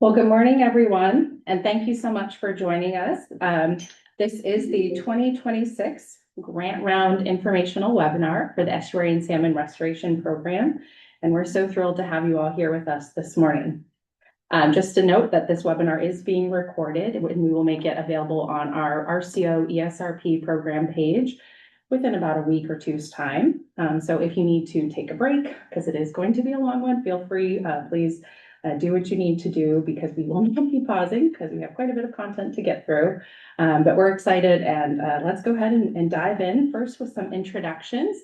Well, good morning, everyone, and thank you so much for joining us. This is the 2026 Grant Round Informational Webinar for the Estuary and Salmon Restoration Program, and we're so thrilled to have you all here with us this morning. Just to note that this webinar is being recorded, and we will make it available on our RCO ESRP program page within about a week or two's time. So if you need to take a break, because it is going to be a long one, feel free, please do what you need to do, because we will not be pausing because we have quite a bit of content to get through. But we're excited, and let's go ahead and dive in first with some introductions.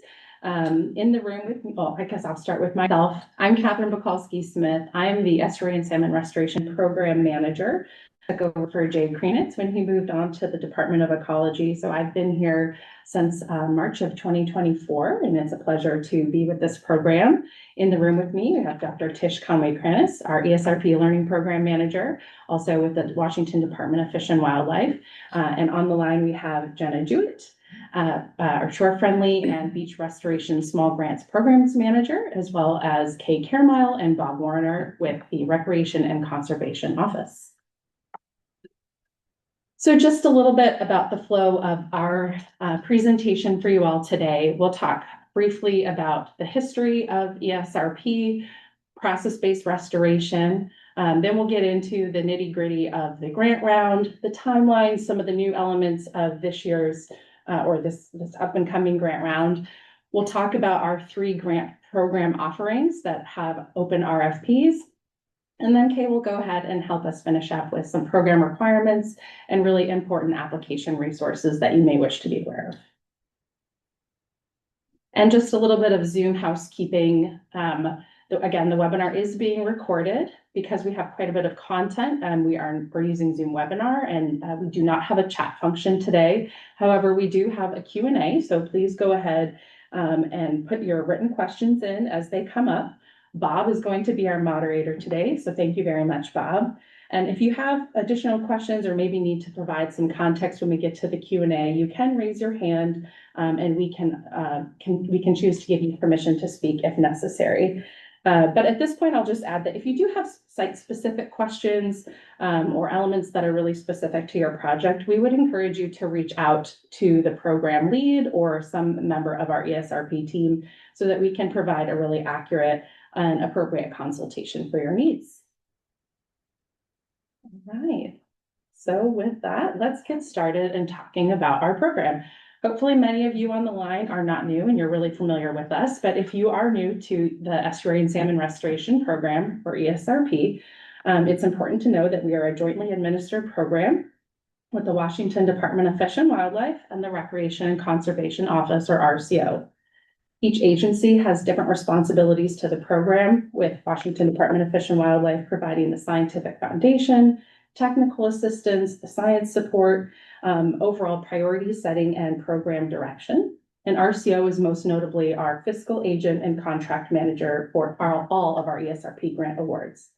In the room with me, well, I guess I'll start with myself. I'm Catherine Bukalski-Smith. I am the Estuary and Salmon Restoration Program Manager. I took over for Jay Krenitz when he moved on to the Department of Ecology. So I've been here since March of 2024, and it's a pleasure to be with this program. In the room with me, we have Dr. Tish Conway-Kranis, our ESRP Learning Program Manager, also with the Washington Department of Fish and Wildlife. And on the line, we have Jenna Jewett, our Shore Friendly and Beach Restoration Small Grants Programs Manager, as well as Kay Carmile and Bob Warner with the Recreation and Conservation Office. So just a little bit about the flow of our presentation for you all today. We'll talk briefly about the history of ESRP, process-based restoration. Then we'll get into the nitty-gritty of the grant round, the timeline, some of the new elements of this year's or this up and coming grant round. We'll talk about our 3 grant program offerings that have open RFPs. And then Kay will go ahead and help us finish up with some program requirements and really important application resources that you may wish to be aware of. And just a little bit of Zoom housekeeping. Again, the webinar is being recorded because we have quite a bit of content, and we're using Zoom webinar, and we do not have a chat function today. However, we do have a Q&A, so please go ahead and put your written questions in as they come up. Bob is going to be our moderator today, so thank you very much, Bob. And if you have additional questions or maybe need to provide some context when we get to the Q&A, you can raise your hand, and we can choose to give you permission to speak if necessary. But at this point, I'll just add that if you do have site-specific questions or elements that are really specific to your project, we would encourage you to reach out to the program lead or some member of our ESRP team so that we can provide a really accurate and appropriate consultation for your needs. All right. So with that, let's get started in talking about our program. Hopefully many of you on the line are not new and you're really familiar with us, but if you are new to the Estuary and Salmon Restoration Program, or ESRP, it's important to know that we are a jointly administered program with the Washington Department of Fish and Wildlife and the Recreation and Conservation Office, or RCO. Each agency has different responsibilities to the program, with Washington Department of Fish and Wildlife providing the scientific foundation, technical assistance, the science support, overall priority setting, and program direction. And RCO is most notably our fiscal agent and contract manager for all of our ESRP grant awards.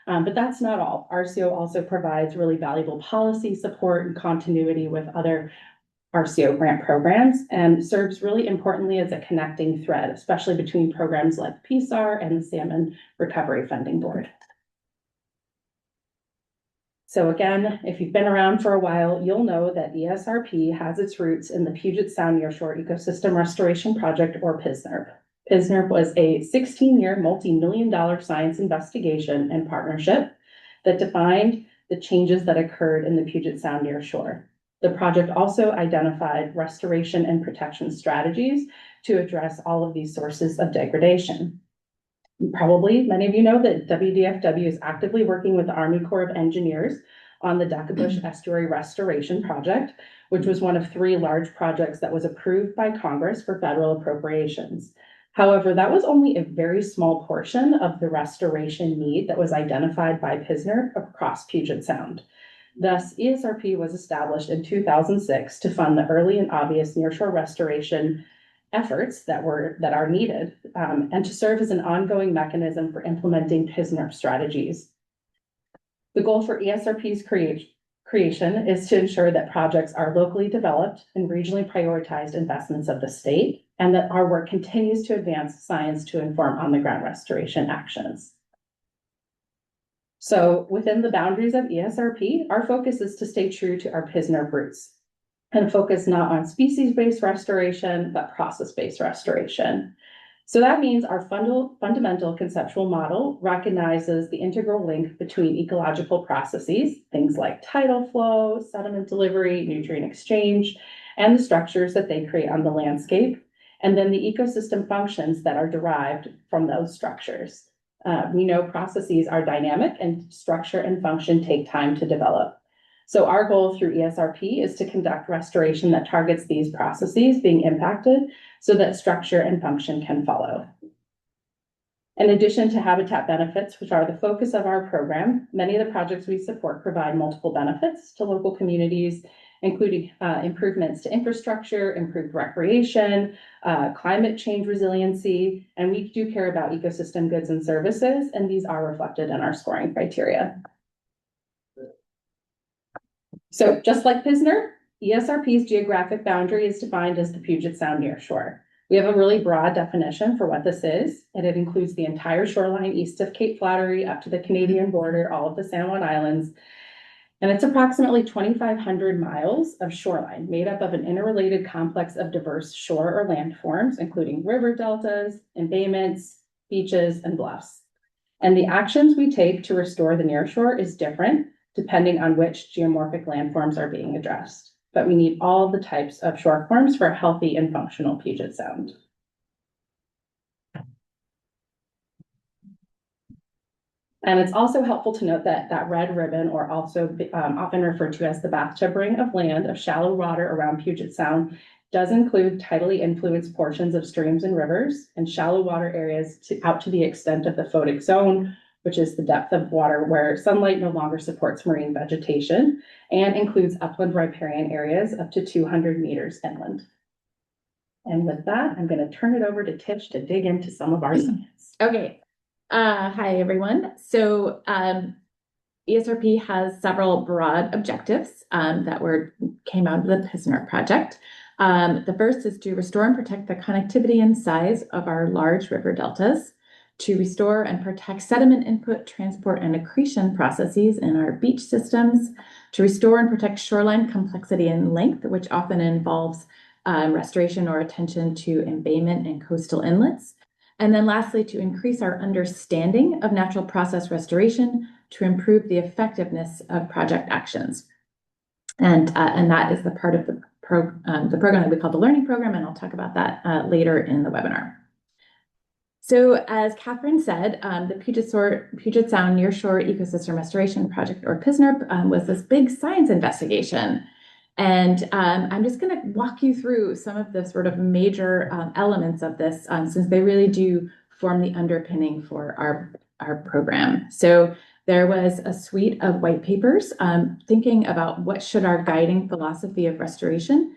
But that's not all. RCO also provides really valuable policy support and continuity with other RCO grant programs, and serves really importantly as a connecting thread, especially between programs like PSAR and the Salmon Recovery Funding Board. So again, if you've been around for a while, you'll know that ESRP has its roots in the Puget Sound Nearshore Ecosystem Restoration Project, or PSNRP. PSNRP was a 16-year, multi-million-dollar science investigation and partnership that defined the changes that occurred in the Puget Sound Nearshore. The project also identified restoration and protection strategies to address all of these sources of degradation. Probably many of you know that WDFW is actively working with the Army Corps of Engineers on the Decabush Estuary Restoration Project, which was one of 3 large projects that was approved by Congress for federal appropriations. However, that was only a very small portion of the restoration need that was identified by PSNRP across Puget Sound. Thus, ESRP was established in 2006 to fund the early and obvious nearshore restoration efforts that are needed, and to serve as an ongoing mechanism for implementing PSNRP strategies. The goal for ESRP's creation is to ensure that projects are locally developed and regionally prioritized investments of the state, and that our work continues to advance science to inform on-the-ground restoration actions. So within the boundaries of ESRP, our focus is to stay true to our PSNR roots and focus not on species-based restoration, but process-based restoration. So that means our fundamental conceptual model recognizes the integral link between ecological processes, things like tidal flow, sediment delivery, nutrient exchange, and the structures that they create on the landscape, and then the ecosystem functions that are derived from those structures. We know processes are dynamic and structure and function take time to develop. So our goal through ESRP is to conduct restoration that targets these processes being impacted so that structure and function can follow. In addition to habitat benefits, which are the focus of our program, many of the projects we support provide multiple benefits to local communities, including improvements to infrastructure, improved recreation, climate change resiliency, and we do care about ecosystem goods and services, and these are reflected in our scoring criteria. So just like PSNR, ESRP's geographic boundary is defined as the Puget Sound nearshore. We have a really broad definition for what this is, and it includes the entire shoreline east of Cape Flattery up to the Canadian border, all of the San Juan Islands. And it's approximately 2,500 miles of shoreline made up of an interrelated complex of diverse shore or land forms, including river deltas, embayments, beaches, and bluffs. And the actions we take to restore the nearshore is different depending on which geomorphic landforms are being addressed. But we need all of the types of shore forms for a healthy and functional Puget Sound. And it's also helpful to note that that red ribbon, or also often referred to as the bathtub ring of land of shallow water around Puget Sound, does include tidally influenced portions of streams and rivers and shallow water areas out to the extent of the photic zone, which is the depth of water where sunlight no longer supports marine vegetation, and includes upland riparian areas up to 200 meters inland. And with that, I'm going to turn it over to Tish to dig into some of our science. Okay. Hi, everyone. So ESRP has several broad objectives that came out of the PSNR project. The first is to restore and protect the connectivity and size of our large river deltas, to restore and protect sediment input, transport, and accretion processes in our beach systems, to restore and protect shoreline complexity and length, which often involves restoration or attention to embayment and coastal inlets. And then lastly, to increase our understanding of natural process restoration to improve the effectiveness of project actions. And that is the part of the program that we call the Learning Program, and I'll talk about that later in the webinar. So as Catherine said, the Puget Sound Nearshore Ecosystem Restoration Project, or PSNR, was this big science investigation. And I'm just going to walk you through some of the sort of major elements of this, since they really do form the underpinning for our program. So there was a suite of white papers thinking about what should our guiding philosophy of restoration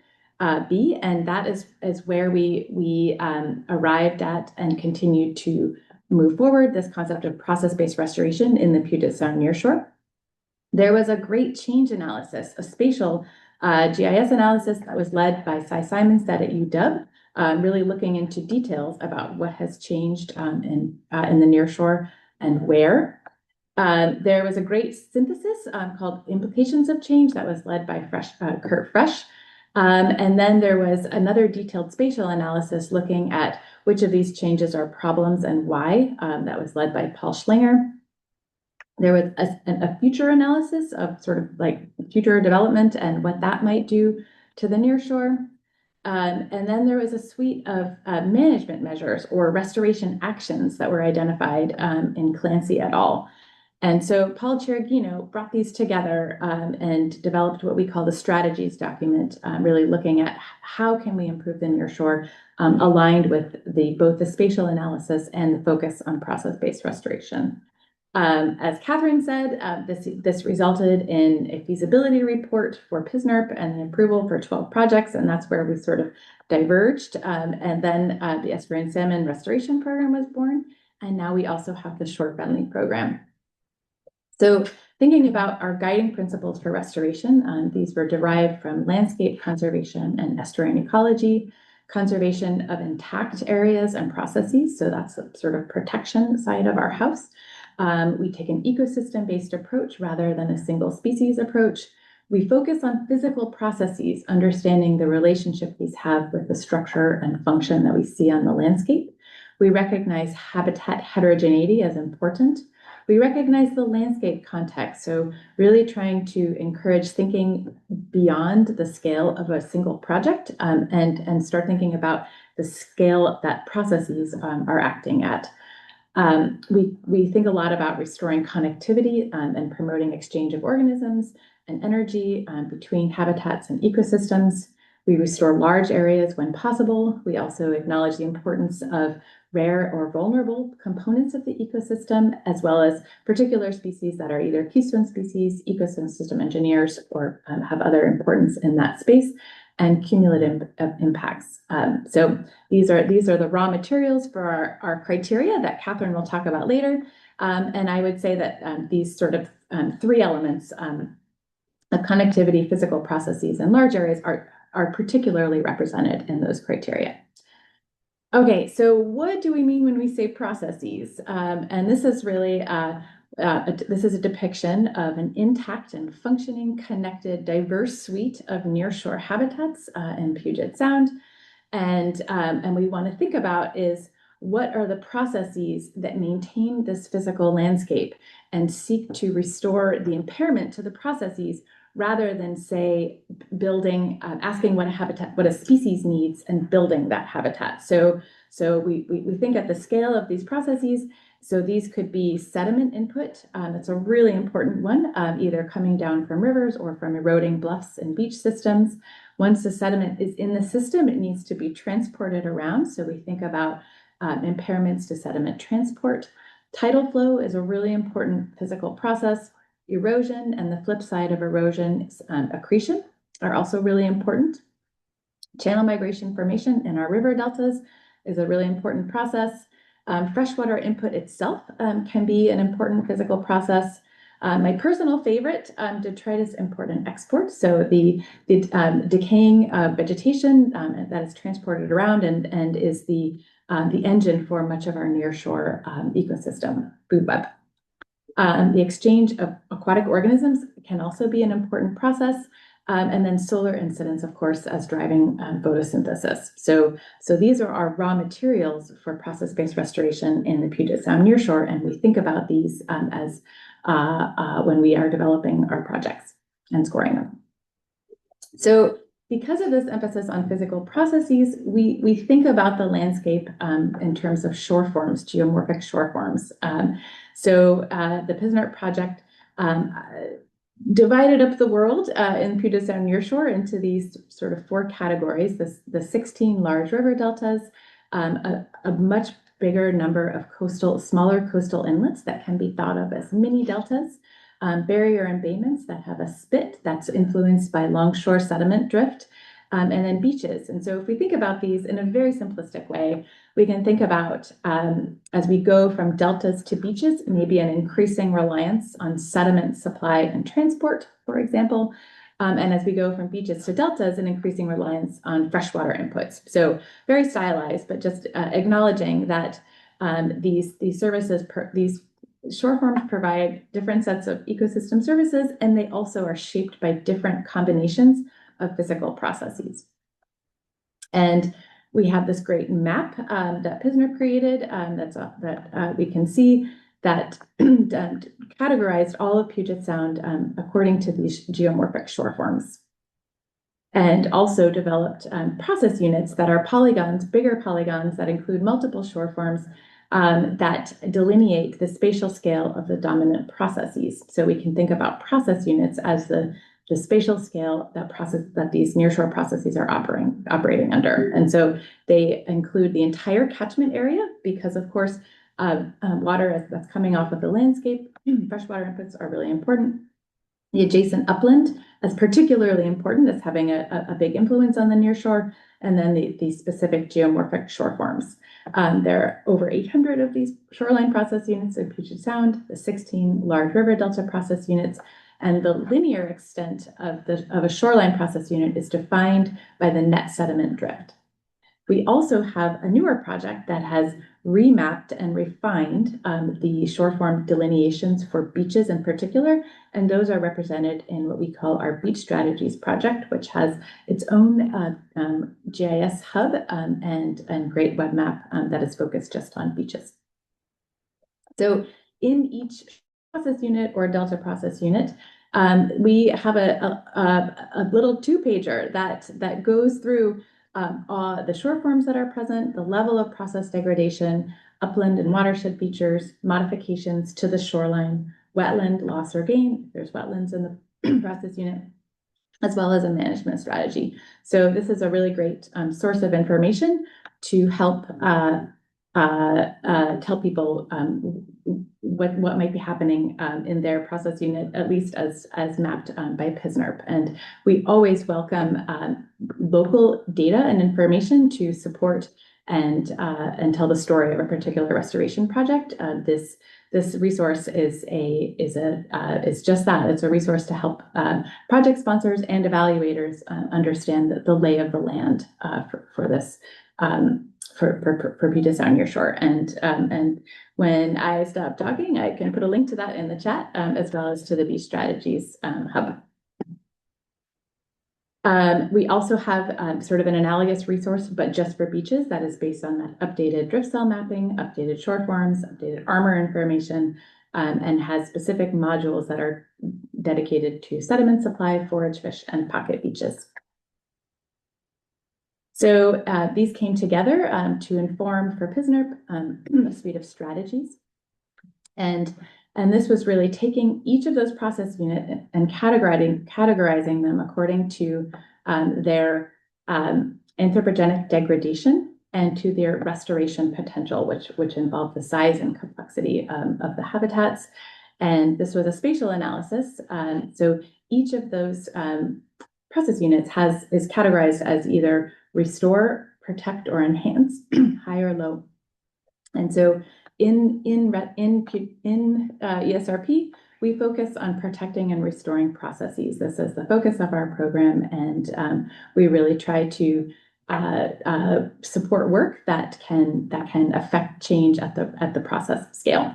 be, and that is where we arrived at and continued to move forward this concept of process-based restoration in the Puget Sound nearshore. There was a great change analysis, a spatial GIS analysis that was led by Cy Simonstead at UW, really looking into details about what has changed in the nearshore and where. There was a great synthesis called Implications of Change that was led by Kurt Fresh. And then there was another detailed spatial analysis looking at which of these changes are problems and why. That was led by Paul Schlinger. There was a future analysis of sort of like future development and what that might do to the nearshore. And then there was a suite of management measures or restoration actions that were identified in Clancy et al. And so Paul Cheragino brought these together and developed what we call the strategies document, really looking at how can we improve the nearshore aligned with both the spatial analysis and the focus on process-based restoration. As Catherine said, this resulted in a feasibility report for PSNR and an approval for 12 projects, and that's where we sort of diverged. And then the Estuary and Salmon Restoration Program was born, and now we also have the Shore-Friendly Program. So thinking about our guiding principles for restoration, these were derived from landscape conservation and estuarine ecology, conservation of intact areas and processes, so that's a sort of protection side of our house, We take an ecosystem-based approach rather than a single species approach. We focus on physical processes, understanding the relationship these have with the structure and function that we see on the landscape. We recognize habitat heterogeneity as important. We recognize the landscape context, so really trying to encourage thinking beyond the scale of a single project and start thinking about the scale that processes are acting at. We think a lot about restoring connectivity and promoting exchange of organisms and energy between habitats and ecosystems. We restore large areas when possible. We also acknowledge the importance of rare or vulnerable components of the ecosystem, as well as particular species that are either keystone species, ecosystem engineers, or have other importance in that space, and cumulative impacts. So these are the raw materials for our criteria that Catherine will talk about later. And I would say that these sort of three elements of connectivity, physical processes, and large areas are particularly represented in those criteria. Okay, so what do we mean when we say processes? And this is really this is a depiction of an intact and functioning, connected, diverse suite of nearshore habitats in Puget Sound. And we want to think about is what are the processes that maintain this physical landscape and seek to restore the impairment to the processes rather than say building, asking what a species needs and building that habitat. So we think at the scale of these processes. So these could be sediment input. That's a really important one, either coming down from rivers or from eroding bluffs and beach systems. Once the sediment is in the system, it needs to be transported around. So we think about impairments to sediment transport. Tidal flow is a really important physical process. Erosion and the flip side of erosion, accretion, are also really important. Channel migration formation in our river deltas is a really important process. Freshwater input itself can be an important physical process. My personal favorite, detritus import and export. So the decaying vegetation that is transported around and is the engine for much of our nearshore ecosystem food web. The exchange of aquatic organisms can also be an important process. And then solar incidence, of course, as driving photosynthesis. So these are our raw materials for process-based restoration in the Puget Sound nearshore, and we think about these as when we are developing our projects and scoring them. So because of this emphasis on physical processes, we think about the landscape in terms of shore forms, geomorphic shore forms. So the Pisnert project divided up the world in Puget Sound nearshore into these sort of four categories: the 16 large river deltas, a much bigger number of smaller coastal inlets that can be thought of as mini deltas, barrier embayments that have a spit that's influenced by longshore sediment drift, and then beaches. And so if we think about these in a very simplistic way, we can think about, as we go from deltas to beaches, maybe an increasing reliance on sediment supply and transport, for example. And as we go from beaches to deltas, an increasing reliance on freshwater inputs. So very stylized, but just acknowledging that these services, these shore forms provide different sets of ecosystem services, and they also are shaped by different combinations of physical processes. And we have this great map that Pisnert created that we can see that categorized all of Puget Sound according to these geomorphic shore forms. And also developed process units that are polygons, bigger polygons that include multiple shore forms that delineate the spatial scale of the dominant processes. So we can think about process units as the spatial scale that these nearshore processes are operating under. And so they include the entire catchment area because, of course, water that's coming off of the landscape, freshwater inputs are really important. The adjacent upland is particularly important as having a big influence on the nearshore, and then the specific geomorphic shore forms. There are over 800 of these shoreline process units in Puget Sound, the 16 large river delta process units, and the linear extent of a shoreline process unit is defined by the net sediment drift. We also have a newer project that has remapped and refined the shoreform delineations for beaches in particular, and those are represented in what we call our Beach Strategies project, which has its own GIS hub and great web map that is focused just on beaches. So in each process unit or Delta process unit, we have a little two-pager that goes through the shore forms that are present, the level of process degradation, upland and watershed features, modifications to the shoreline, wetland loss or gain, there's wetlands in the process unit, as well as a management strategy. So this is a really great source of information to help tell people what might be happening in their process unit, at least as mapped by PSNRP. And we always welcome local data and information to support and tell the story of a particular restoration project. This resource is just that. It's a resource to help project sponsors and evaluators understand the lay of the land for this. For beaches on your shore. And when I stop talking, I can put a link to that in the chat, as well as to the Beach Strategies hub. We also have sort of an analogous resource, but just for beaches, that is based on that updated drift cell mapping, updated shore forms, updated armor information, and has specific modules that are dedicated to sediment supply, forage fish, and pocket beaches. So these came together to inform for PSNRP a suite of strategies. And this was really taking each of those process units and categorizing them according to their anthropogenic degradation and to their restoration potential, which involved the size and complexity of the habitats. And this was a spatial analysis. So each of those process units is categorized as either restore, protect, or enhance, high or low. And so in ESRP, we focus on protecting and restoring processes. This is the focus of our program, and we really try to support work that can affect change at the process scale.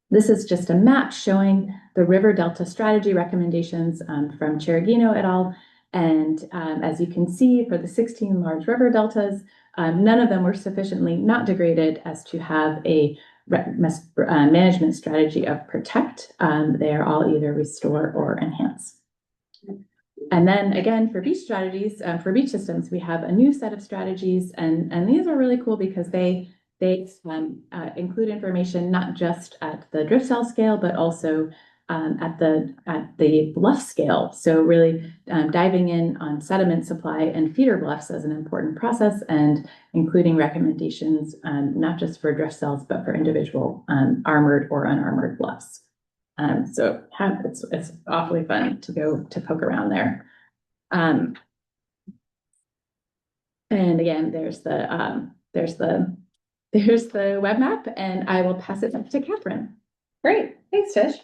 This is just a map showing the river delta strategy recommendations from Cheragino et al. And as you can see, for the 16 large river deltas, none of them were sufficiently not degraded as to have a management strategy of protect. They are all either restore or enhance. And then again, for beach strategies, for beach systems, we have a new set of strategies, and these are really cool because they include information not just at the drift cell scale, but also at the bluff scale. So really diving in on sediment supply and feeder bluffs as an important process, and including recommendations not just for drift cells, but for individual armored or unarmored bluffs. So it's awfully fun to go to poke around there. And again, there's the web map, and I will pass it up to Catherine. Great, thanks, Tish.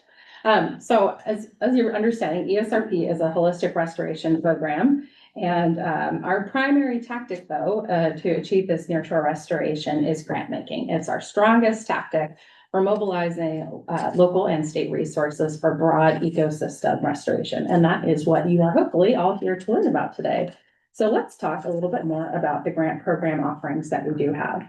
So as you're understanding, ESRP is a holistic restoration program. And our primary tactic, though, to achieve this nearshore restoration is grant making. It's our strongest tactic for mobilizing local and state resources for broad ecosystem restoration. And that is what you are hopefully all here to learn about today. So let's talk a little bit more about the grant program offerings that we do have.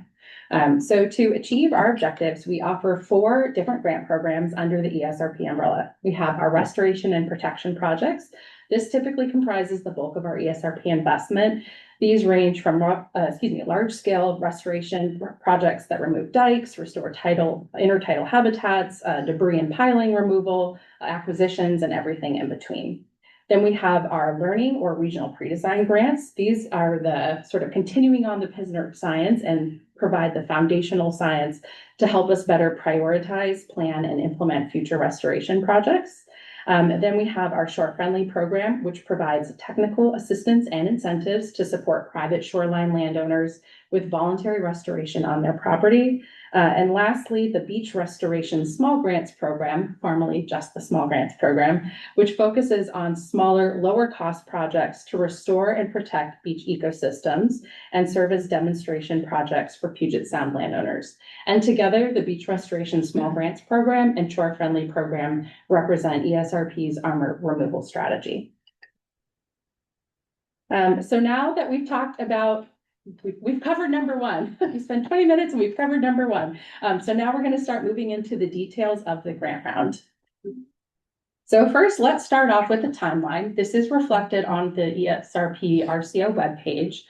So to achieve our objectives, we offer 4 different grant programs under the ESRP umbrella. We have our restoration and protection projects. This typically comprises the bulk of our ESRP investment. These range from large-scale restoration projects that remove dikes, restore intertidal habitats, debris and piling removal, acquisitions, and everything in between. Then we have our learning or regional pre-design grants. These are the sort of continuing on the PSNRP science and provide the foundational science to help us better prioritize, plan, and implement future restoration projects. Then we have our shore-friendly program, which provides technical assistance and incentives to support private shoreline landowners with voluntary restoration on their property. And lastly, the Beach Restoration Small Grants Program, formerly just the Small Grants Program, which focuses on smaller, lower cost projects to restore and protect beach ecosystems and serve as demonstration projects for Puget Sound landowners. And together, the Beach Restoration Small Grants Program and Shore Friendly Program represent ESRP's armor removal strategy. So now that we've talked about we've covered number one. We spent 20 minutes and we've covered number one. So now we're going to start moving into the details of the grant round. So first, let's start off with the timeline. This is reflected on the ESRP RCO webpage.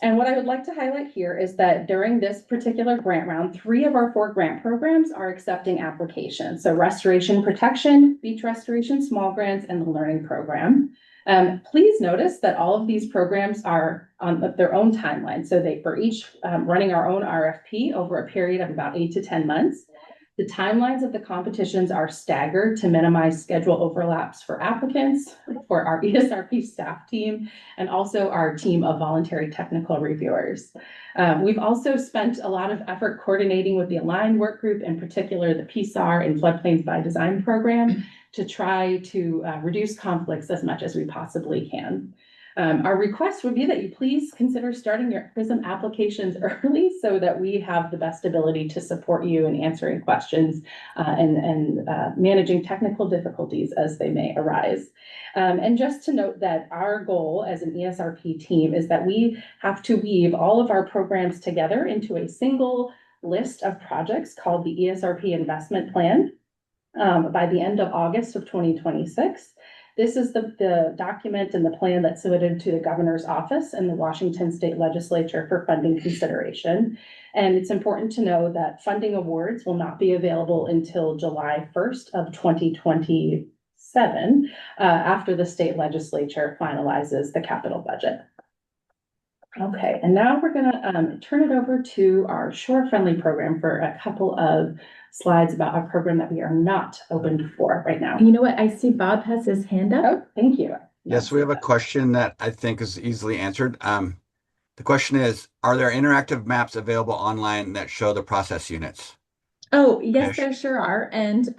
And what I would like to highlight here is that during this particular grant round, 3 of our 4 grant programs are accepting applications. So Restoration Protection, Beach Restoration Small Grants, and the Learning Program. Please notice that all of these programs are on their own timeline. So they, for each running our own RFP over a period of about 8 to 10 months. The timelines of the competitions are staggered to minimize schedule overlaps for applicants, for our ESRP staff team, and also our team of voluntary technical reviewers. We've also spent a lot of effort coordinating with the Aligned Work Group, in particular the PSAR and Floodplains by Design program, to try to reduce conflicts as much as we possibly can. Our request would be that you please consider starting your PRISM applications early so that we have the best ability to support you in answering questions and managing technical difficulties as they may arise. And just to note that our goal as an ESRP team is that we have to weave all of our programs together into a single list of projects called the ESRP Investment Plan by the end of August of 2026. This is the document and the plan that's submitted to the governor's office and the Washington State Legislature for funding consideration. And it's important to know that funding awards will not be available until July 1st of 2027, after the state legislature finalizes the capital budget. Okay, and now we're gonna turn it over to our Shore Friendly program for a couple of slides about our program that we are not open for right now. You know what? I see Bob has his hand up. Oh, thank you. Yes, we have a question that I think is easily answered. The question is, are there interactive maps available online that show the process units? Oh, yes, there sure are. And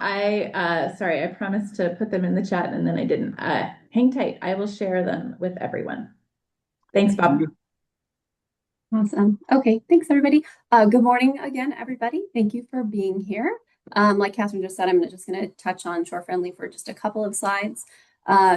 sorry, I promised to put them in the chat and then I didn't. Hang tight. I will share them with everyone. Thanks, Bob. Awesome. Okay, thanks everybody. Good morning again, everybody. Thank you for being here. Like Catherine just said, I'm just going to touch on Shore Friendly for just a couple of slides.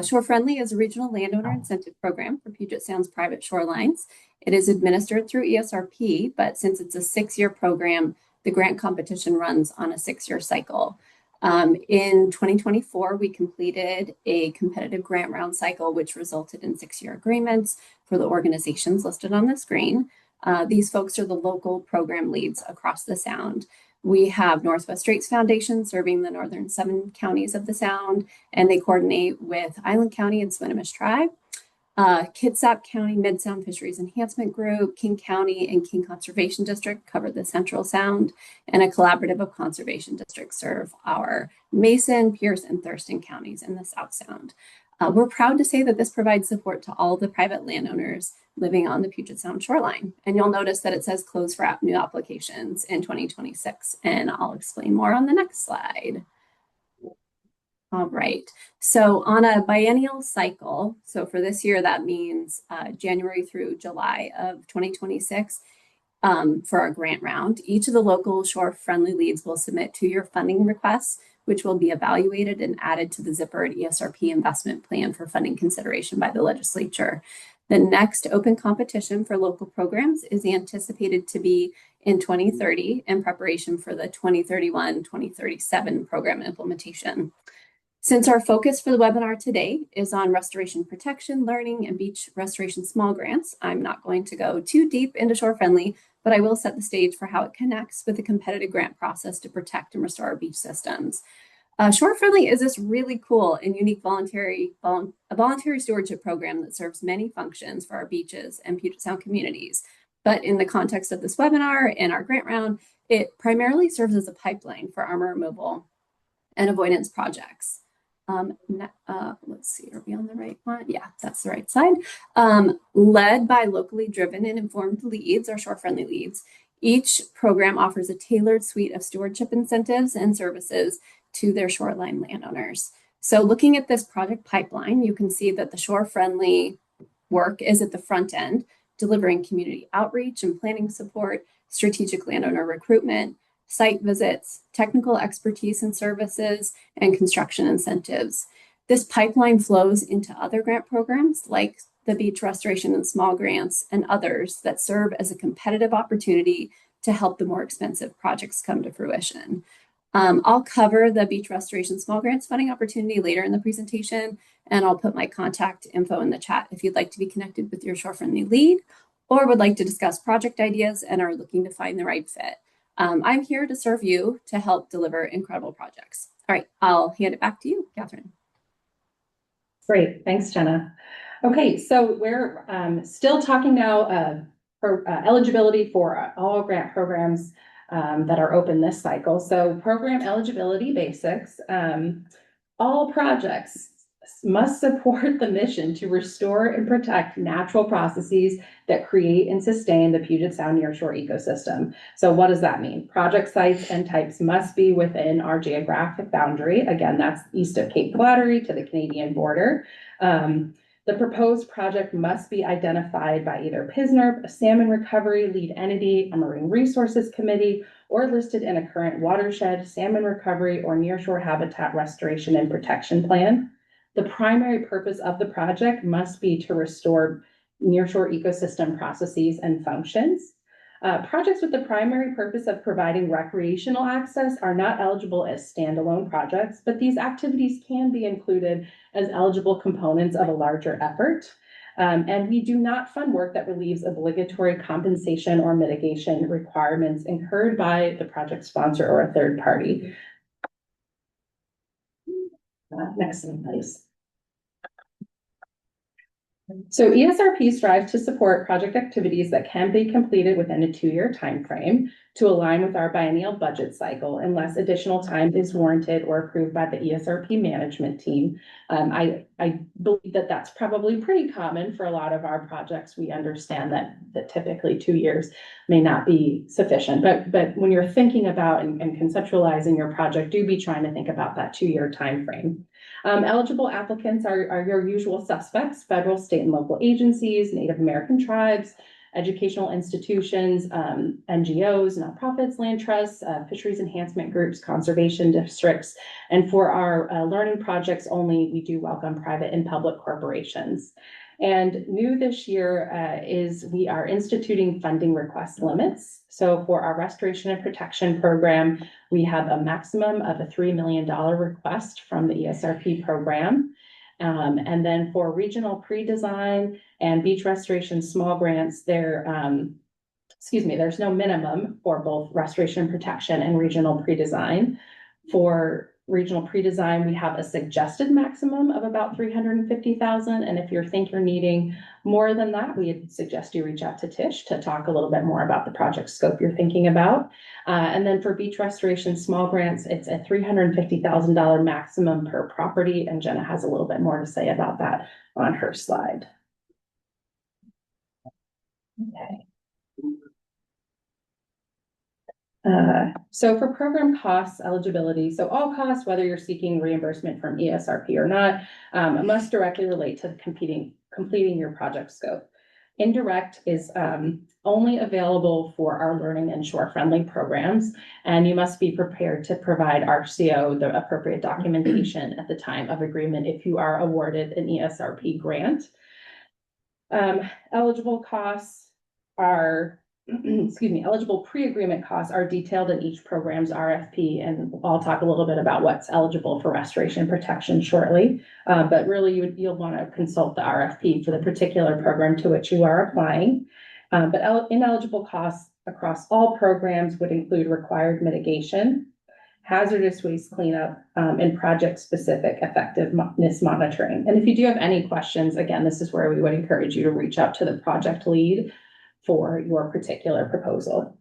Shore Friendly is a regional landowner incentive program for Puget Sound's private shorelines. It is administered through ESRP, but since it's a 6-year program, the grant competition runs on a 6-year cycle. In 2024, we completed a competitive grant round cycle, which resulted in 6-year agreements for the organizations listed on the screen. These folks are the local program leads across the Sound. We have Northwest Straits Foundation serving the northern 7 counties of the Sound, and they coordinate with Island County and Swinomish Tribe. Kitsap County Mid-Sound Fisheries Enhancement Group, King County and King Conservation District cover the Central Sound, and a collaborative of conservation districts serve our Mason, Pierce, and Thurston counties in the South Sound. We're proud to say that this provides support to all the private landowners living on the Puget Sound shoreline. And you'll notice that it says close for new applications in 2026, and I'll explain more on the next slide. All right, so on a biennial cycle, so for this year, that means January through July of 2026, for our grant round, each of the local shore-friendly leads will submit 2-year funding requests, which will be evaluated and added to the Zipper and ESRP investment plan for funding consideration by the legislature. The next open competition for local programs is anticipated to be in 2030 in preparation for the 2031-2037 program implementation. Since our focus for the webinar today is on restoration protection, learning, and beach restoration small grants, I'm not going to go too deep into Shore Friendly, but I will set the stage for how it connects with the competitive grant process to protect and restore our beach systems. Shore Friendly is this really cool and unique voluntary stewardship program that serves many functions for our beaches and Puget Sound communities. But in the context of this webinar and our grant round, it primarily serves as a pipeline for armor removal and avoidance projects. Let's see, are we on the right one? Yeah, that's the right side. Led by locally driven and informed leads or shore-friendly leads. Each program offers a tailored suite of stewardship incentives and services to their shoreline landowners. So looking at this project pipeline, you can see that the shore-friendly work is at the front end, delivering community outreach and planning support, strategic landowner recruitment, site visits, technical expertise and services, and construction incentives. This pipeline flows into other grant programs like the beach restoration and small grants and others that serve as a competitive opportunity to help the more expensive projects come to fruition. I'll cover the beach restoration small grants funding opportunity later in the presentation, and I'll put my contact info in the chat if you'd like to be connected with your shore-friendly lead or would like to discuss project ideas and are looking to find the right fit. I'm here to serve you to help deliver incredible projects. All right, I'll hand it back to you, Catherine. Great, thanks, Jenna. Okay, so we're still talking now for eligibility for all grant programs that are open this cycle. So program eligibility basics, all projects must support the mission to restore and protect natural processes that create and sustain the Puget Sound nearshore ecosystem. So what does that mean? Project sites and types must be within our geographic boundary. Again, that's east of Cape Flattery to the Canadian border. The proposed project must be identified by either PSNRP, a salmon recovery lead entity, a marine resources committee, or listed in a current watershed, salmon recovery, or nearshore habitat restoration and protection plan. The primary purpose of the project must be to restore nearshore ecosystem processes and functions. Projects with the primary purpose of providing recreational access are not eligible as standalone projects, but these activities can be included as eligible components of a larger effort. And we do not fund work that relieves obligatory compensation or mitigation requirements incurred by the project sponsor or a third party. Next slide, please. So ESRP strives to support project activities that can be completed within a 2-year timeframe to align with our biennial budget cycle unless additional time is warranted or approved by the ESRP management team. I believe that that's probably pretty common for a lot of our projects. We understand that typically 2 years may not be sufficient, but when you're thinking about and conceptualizing your project, do be trying to think about that 2-year timeframe. Eligible applicants are your usual suspects: federal, state, and local agencies, Native American tribes, educational institutions, NGOs, nonprofits, land trusts, fisheries enhancement groups, conservation districts. And for our learning projects only, we do welcome private and public corporations. And new this year is we are instituting funding request limits. So for our restoration and protection program, we have a maximum of a $3 million request from the ESRP program. And then for regional pre-design and beach restoration small grants, there's no minimum for both restoration and protection and regional pre-design. For regional pre-design, we have a suggested maximum of about $350,000. And if you think you're needing more than that, we suggest you reach out to Tish to talk a little bit more about the project scope you're thinking about. And then for beach restoration small grants, it's a $350,000 maximum per property. And Jenna has a little bit more to say about that on her slide. Okay. So for program costs eligibility, so all costs, whether you're seeking reimbursement from ESRP or not, must directly relate to completing your project scope. Indirect is only available for our learning and shore-friendly programs, and you must be prepared to provide RCO, the appropriate documentation at the time of agreement if you are awarded an ESRP grant. Eligible costs are eligible pre-agreement costs are detailed in each program's RFP, and I'll talk a little bit about what's eligible for restoration protection shortly. But really, you'll want to consult the RFP for the particular program to which you are applying. But ineligible costs across all programs would include required mitigation, hazardous waste cleanup, and project-specific effectiveness monitoring. And if you do have any questions, again, this is where we would encourage you to reach out to the project lead for your particular proposal.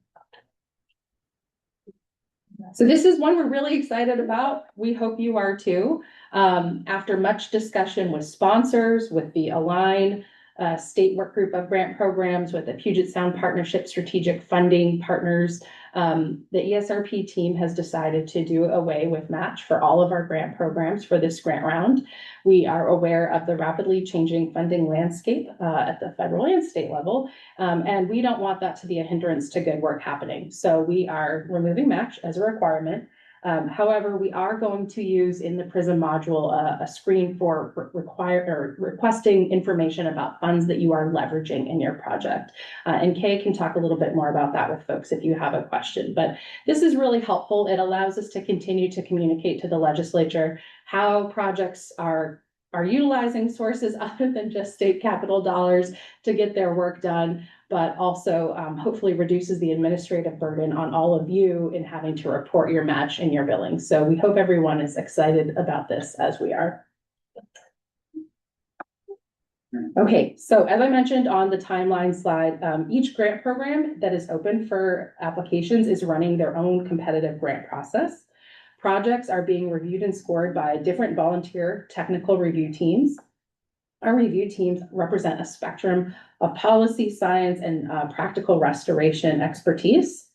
So this is one we're really excited about. We hope you are too. After much discussion with sponsors, with the Align state work group of grant programs, with the Puget Sound Partnership strategic funding partners, the ESRP team has decided to do away with match for all of our grant programs for this grant round. We are aware of the rapidly changing funding landscape at the federal and state level, and we don't want that to be a hindrance to good work happening. So we are removing match as a requirement. However, we are going to use in the PRISM module a screen for requesting information about funds that you are leveraging in your project. And Kay can talk a little bit more about that with folks if you have a question. But this is really helpful. It allows us to continue to communicate to the legislature how projects are utilizing sources other than just state capital dollars to get their work done, but also hopefully reduces the administrative burden on all of you in having to report your match and your billing. So we hope everyone is excited about this as we are. Okay, so as I mentioned on the timeline slide, each grant program that is open for applications is running their own competitive grant process. Projects are being reviewed and scored by different volunteer technical review teams. Our review teams represent a spectrum of policy, science, and practical restoration expertise.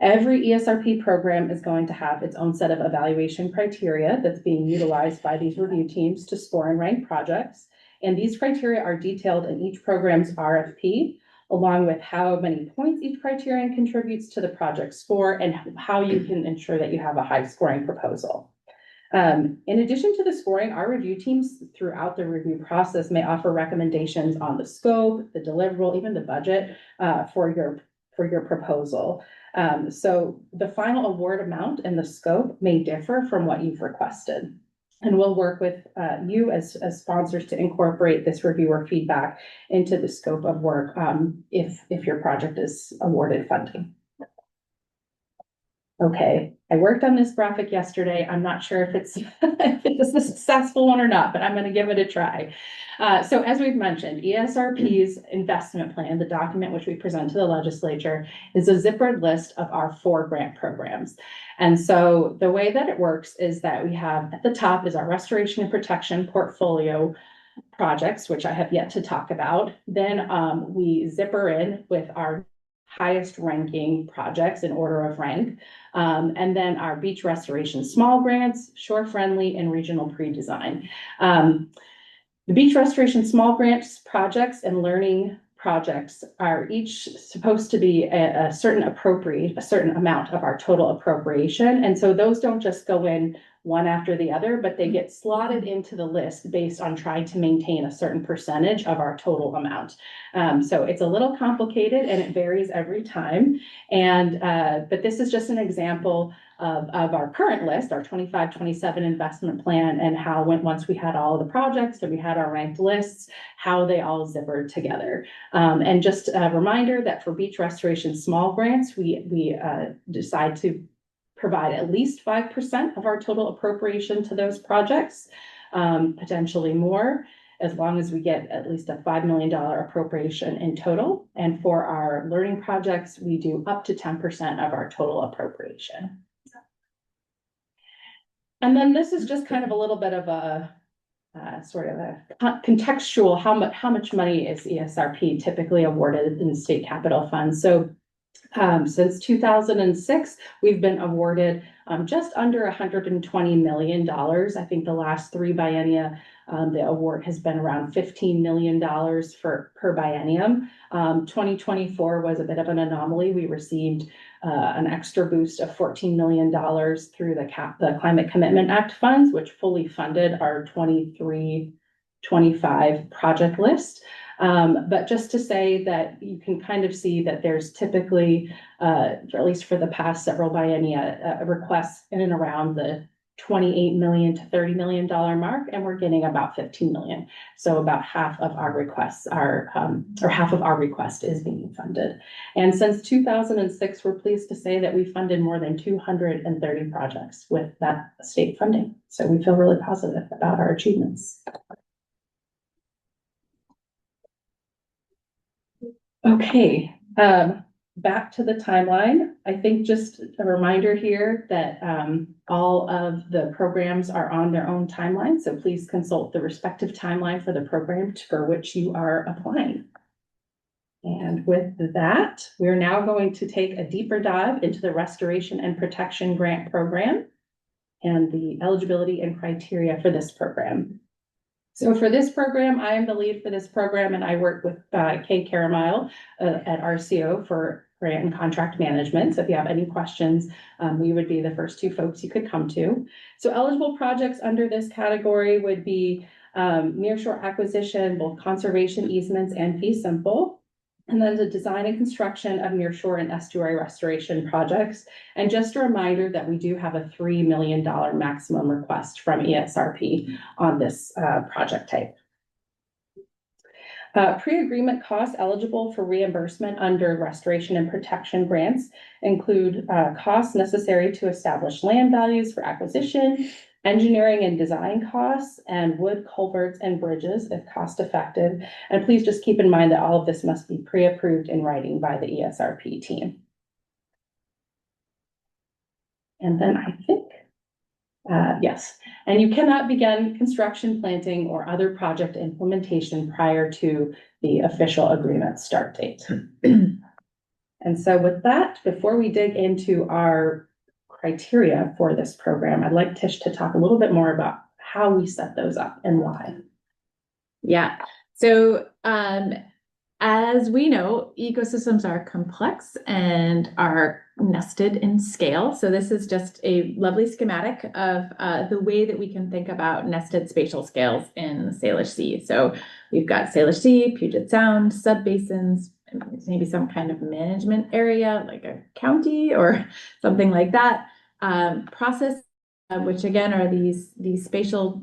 Every ESRP program is going to have its own set of evaluation criteria that's being utilized by these review teams to score and rank projects. And these criteria are detailed in each program's RFP, along with how many points each criterion contributes to the project score and how you can ensure that you have a high scoring proposal. In addition to the scoring, our review teams throughout the review process may offer recommendations on the scope, the deliverable, even the budget for your proposal. So the final award amount and the scope may differ from what you've requested. And we'll work with you as sponsors to incorporate this reviewer feedback into the scope of work if your project is awarded funding. Okay, I worked on this graphic yesterday. I'm not sure if it's if it's a successful one or not, but I'm going to give it a try. So as we've mentioned, ESRP's investment plan, the document which we present to the legislature, is a zippered list of our 4 grant programs. And so the way that it works is that we have at the top is our restoration and protection portfolio projects, which I have yet to talk about. Then we zipper in with our highest ranking projects in order of rank. And then our beach restoration small grants, shore friendly, and regional pre-design. The beach restoration small grants projects and learning projects are each supposed to be a certain amount of our total appropriation. And so those don't just go in one after the other, but they get slotted into the list based on trying to maintain a certain percentage of our total amount. So it's a little complicated and it varies every time. And but this is just an example of our current list, our 25-27 investment plan, and how once we had all of the projects and we had our ranked lists, how they all zippered together. And just a reminder that for beach restoration small grants, we decide to provide at least 5% of our total appropriation to those projects, potentially more, as long as we get at least a $5 million appropriation in total. And for our learning projects, we do up to 10% of our total appropriation. And then this is just kind of a little bit of a sort of a contextual, how much money is ESRP typically awarded in state capital funds. So since 2006, we've been awarded just under $120 million. I think the last 3 biennia, the award has been around $15 million per biennium. 2024 was a bit of an anomaly. We received an extra boost of $14 million through the Climate Commitment Act funds, which fully funded our 23-25 project list. But just to say that you can kind of see that there's typically, at least for the past several biennia, requests in and around the $28 million to $30 million mark, and we're getting about 15 million. So about half of our requests are, or half of our request is being funded. And since 2006, we're pleased to say that we funded more than 230 projects with that state funding. So we feel really positive about our achievements. Okay, back to the timeline, I think just a reminder here that all of the programs are on their own timeline. So please consult the respective timeline for the program for which you are applying. And with that, we're now going to take a deeper dive into the Restoration and Protection Grant Program and the eligibility and criteria for this program. So for this program, I am the lead for this program, and I work with Kay Caramile at RCO for grant and contract management. So if you have any questions, we would be the first two folks you could come to. So eligible projects under this category would be nearshore acquisition, both conservation easements and fee simple. And then the design and construction of nearshore and estuary restoration projects. And just a reminder that we do have a $3 million maximum request from ESRP on this project type. Pre-agreement costs eligible for reimbursement under restoration and protection grants include costs necessary to establish land values for acquisition, engineering and design costs, and wood culverts and bridges if cost effective. And please just keep in mind that all of this must be pre-approved in writing by the ESRP team. And then I think, yes, and you cannot begin construction, planting, or other project implementation prior to the official agreement start date. And so with that, before we dig into our criteria for this program, I'd like Tish to talk a little bit more about how we set those up and why. Yeah. So as we know, ecosystems are complex and are nested in scale. So this is just a lovely schematic of the way that we can think about nested spatial scales in the Salish Sea. So we've got Salish Sea, Puget Sound, subbasins, maybe some kind of management area like a county or something like that. Process, which again are these spatial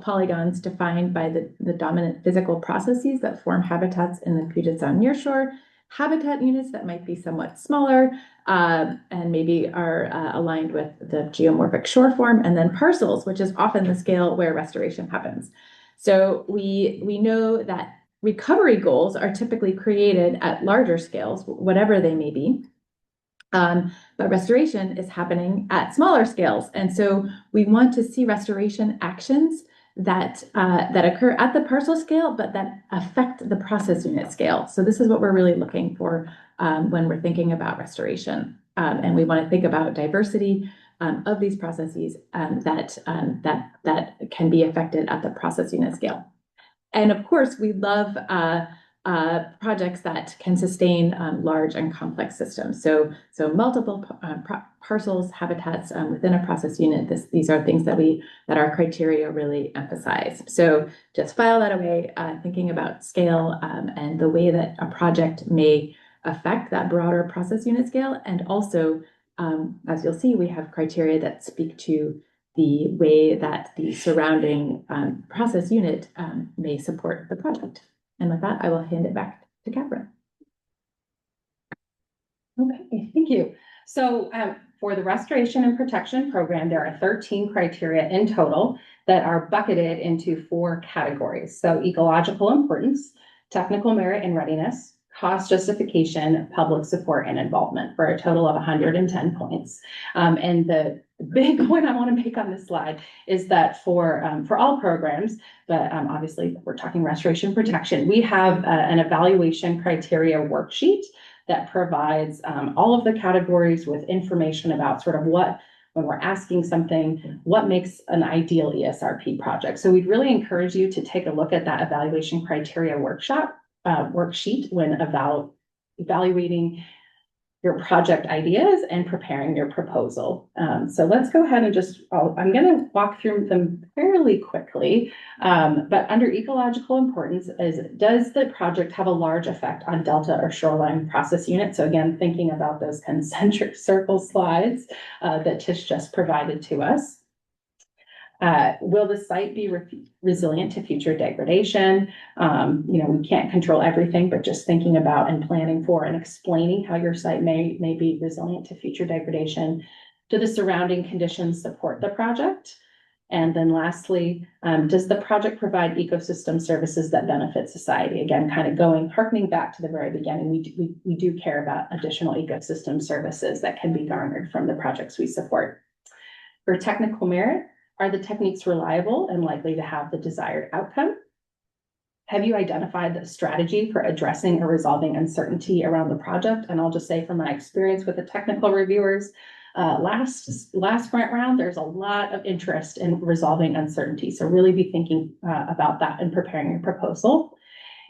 polygons defined by the dominant physical processes that form habitats in the Puget Sound nearshore. Habitat units that might be somewhat smaller and maybe are aligned with the geomorphic shore form, and then parcels, which is often the scale where restoration happens. So we know that recovery goals are typically created at larger scales, whatever they may be. But restoration is happening at smaller scales. And so we want to see restoration actions that occur at the parcel scale, but that affect the process unit scale. So this is what we're really looking for when we're thinking about restoration. And we want to think about diversity of these processes that can be affected at the process unit scale. And of course, we love projects that can sustain large and complex systems. So multiple parcels, habitats within a process unit. These are things that our criteria really emphasize. So just file that away, thinking about scale and the way that a project may affect that broader process unit scale. And also, as you'll see, we have criteria that speak to the way that the surrounding process unit may support the project. And with that, I will hand it back to Catherine. Okay, thank you. So for the Restoration and Protection Program, there are 13 criteria in total that are bucketed into 4 categories. So ecological importance, technical merit and readiness, cost justification, public support, and involvement, for a total of 110 points. And the big point I want to make on this slide is that for all programs, but obviously we're talking restoration protection, we have an evaluation criteria worksheet that provides all of the categories with information about sort of what, when we're asking something, what makes an ideal ESRP project. So we'd really encourage you to take a look at that evaluation criteria worksheet when evaluating your project ideas and preparing your proposal. So let's go ahead and I'm going to walk through them fairly quickly. But under ecological importance does the project have a large effect on delta or shoreline process units? So again, thinking about those concentric circle slides that Tish just provided to us. Will the site be resilient to future degradation? We can't control everything, but just thinking about and planning for and explaining how your site may be resilient to future degradation. Do the surrounding conditions support the project? And then lastly, does the project provide ecosystem services that benefit society? Again, kind of harkening back to the very beginning, we do care about additional ecosystem services that can be garnered from the projects we support. For technical merit, are the techniques reliable and likely to have the desired outcome? Have you identified the strategy for addressing or resolving uncertainty around the project? And I'll just say from my experience with the technical reviewers, last grant round, there's a lot of interest in resolving uncertainty. So really be thinking about that and preparing your proposal.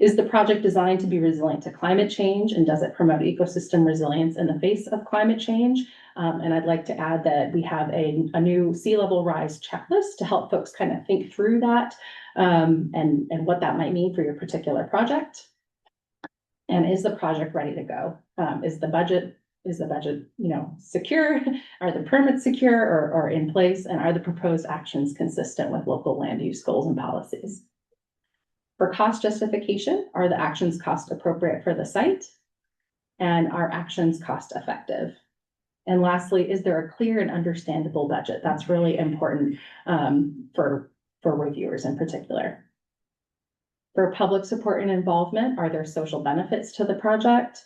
Is the project designed to be resilient to climate change, and does it promote ecosystem resilience in the face of climate change? And I'd like to add that we have a new sea level rise checklist to help folks kind of think through that and what that might mean for your particular project. And is the project ready to go? Is the budget, secure? Are the permits secure or in place? And are the proposed actions consistent with local land use goals and policies? For cost justification, are the actions cost appropriate for the site? And are actions cost effective? And lastly, is there a clear and understandable budget? That's really important for reviewers in particular. For public support and involvement, are there social benefits to the project?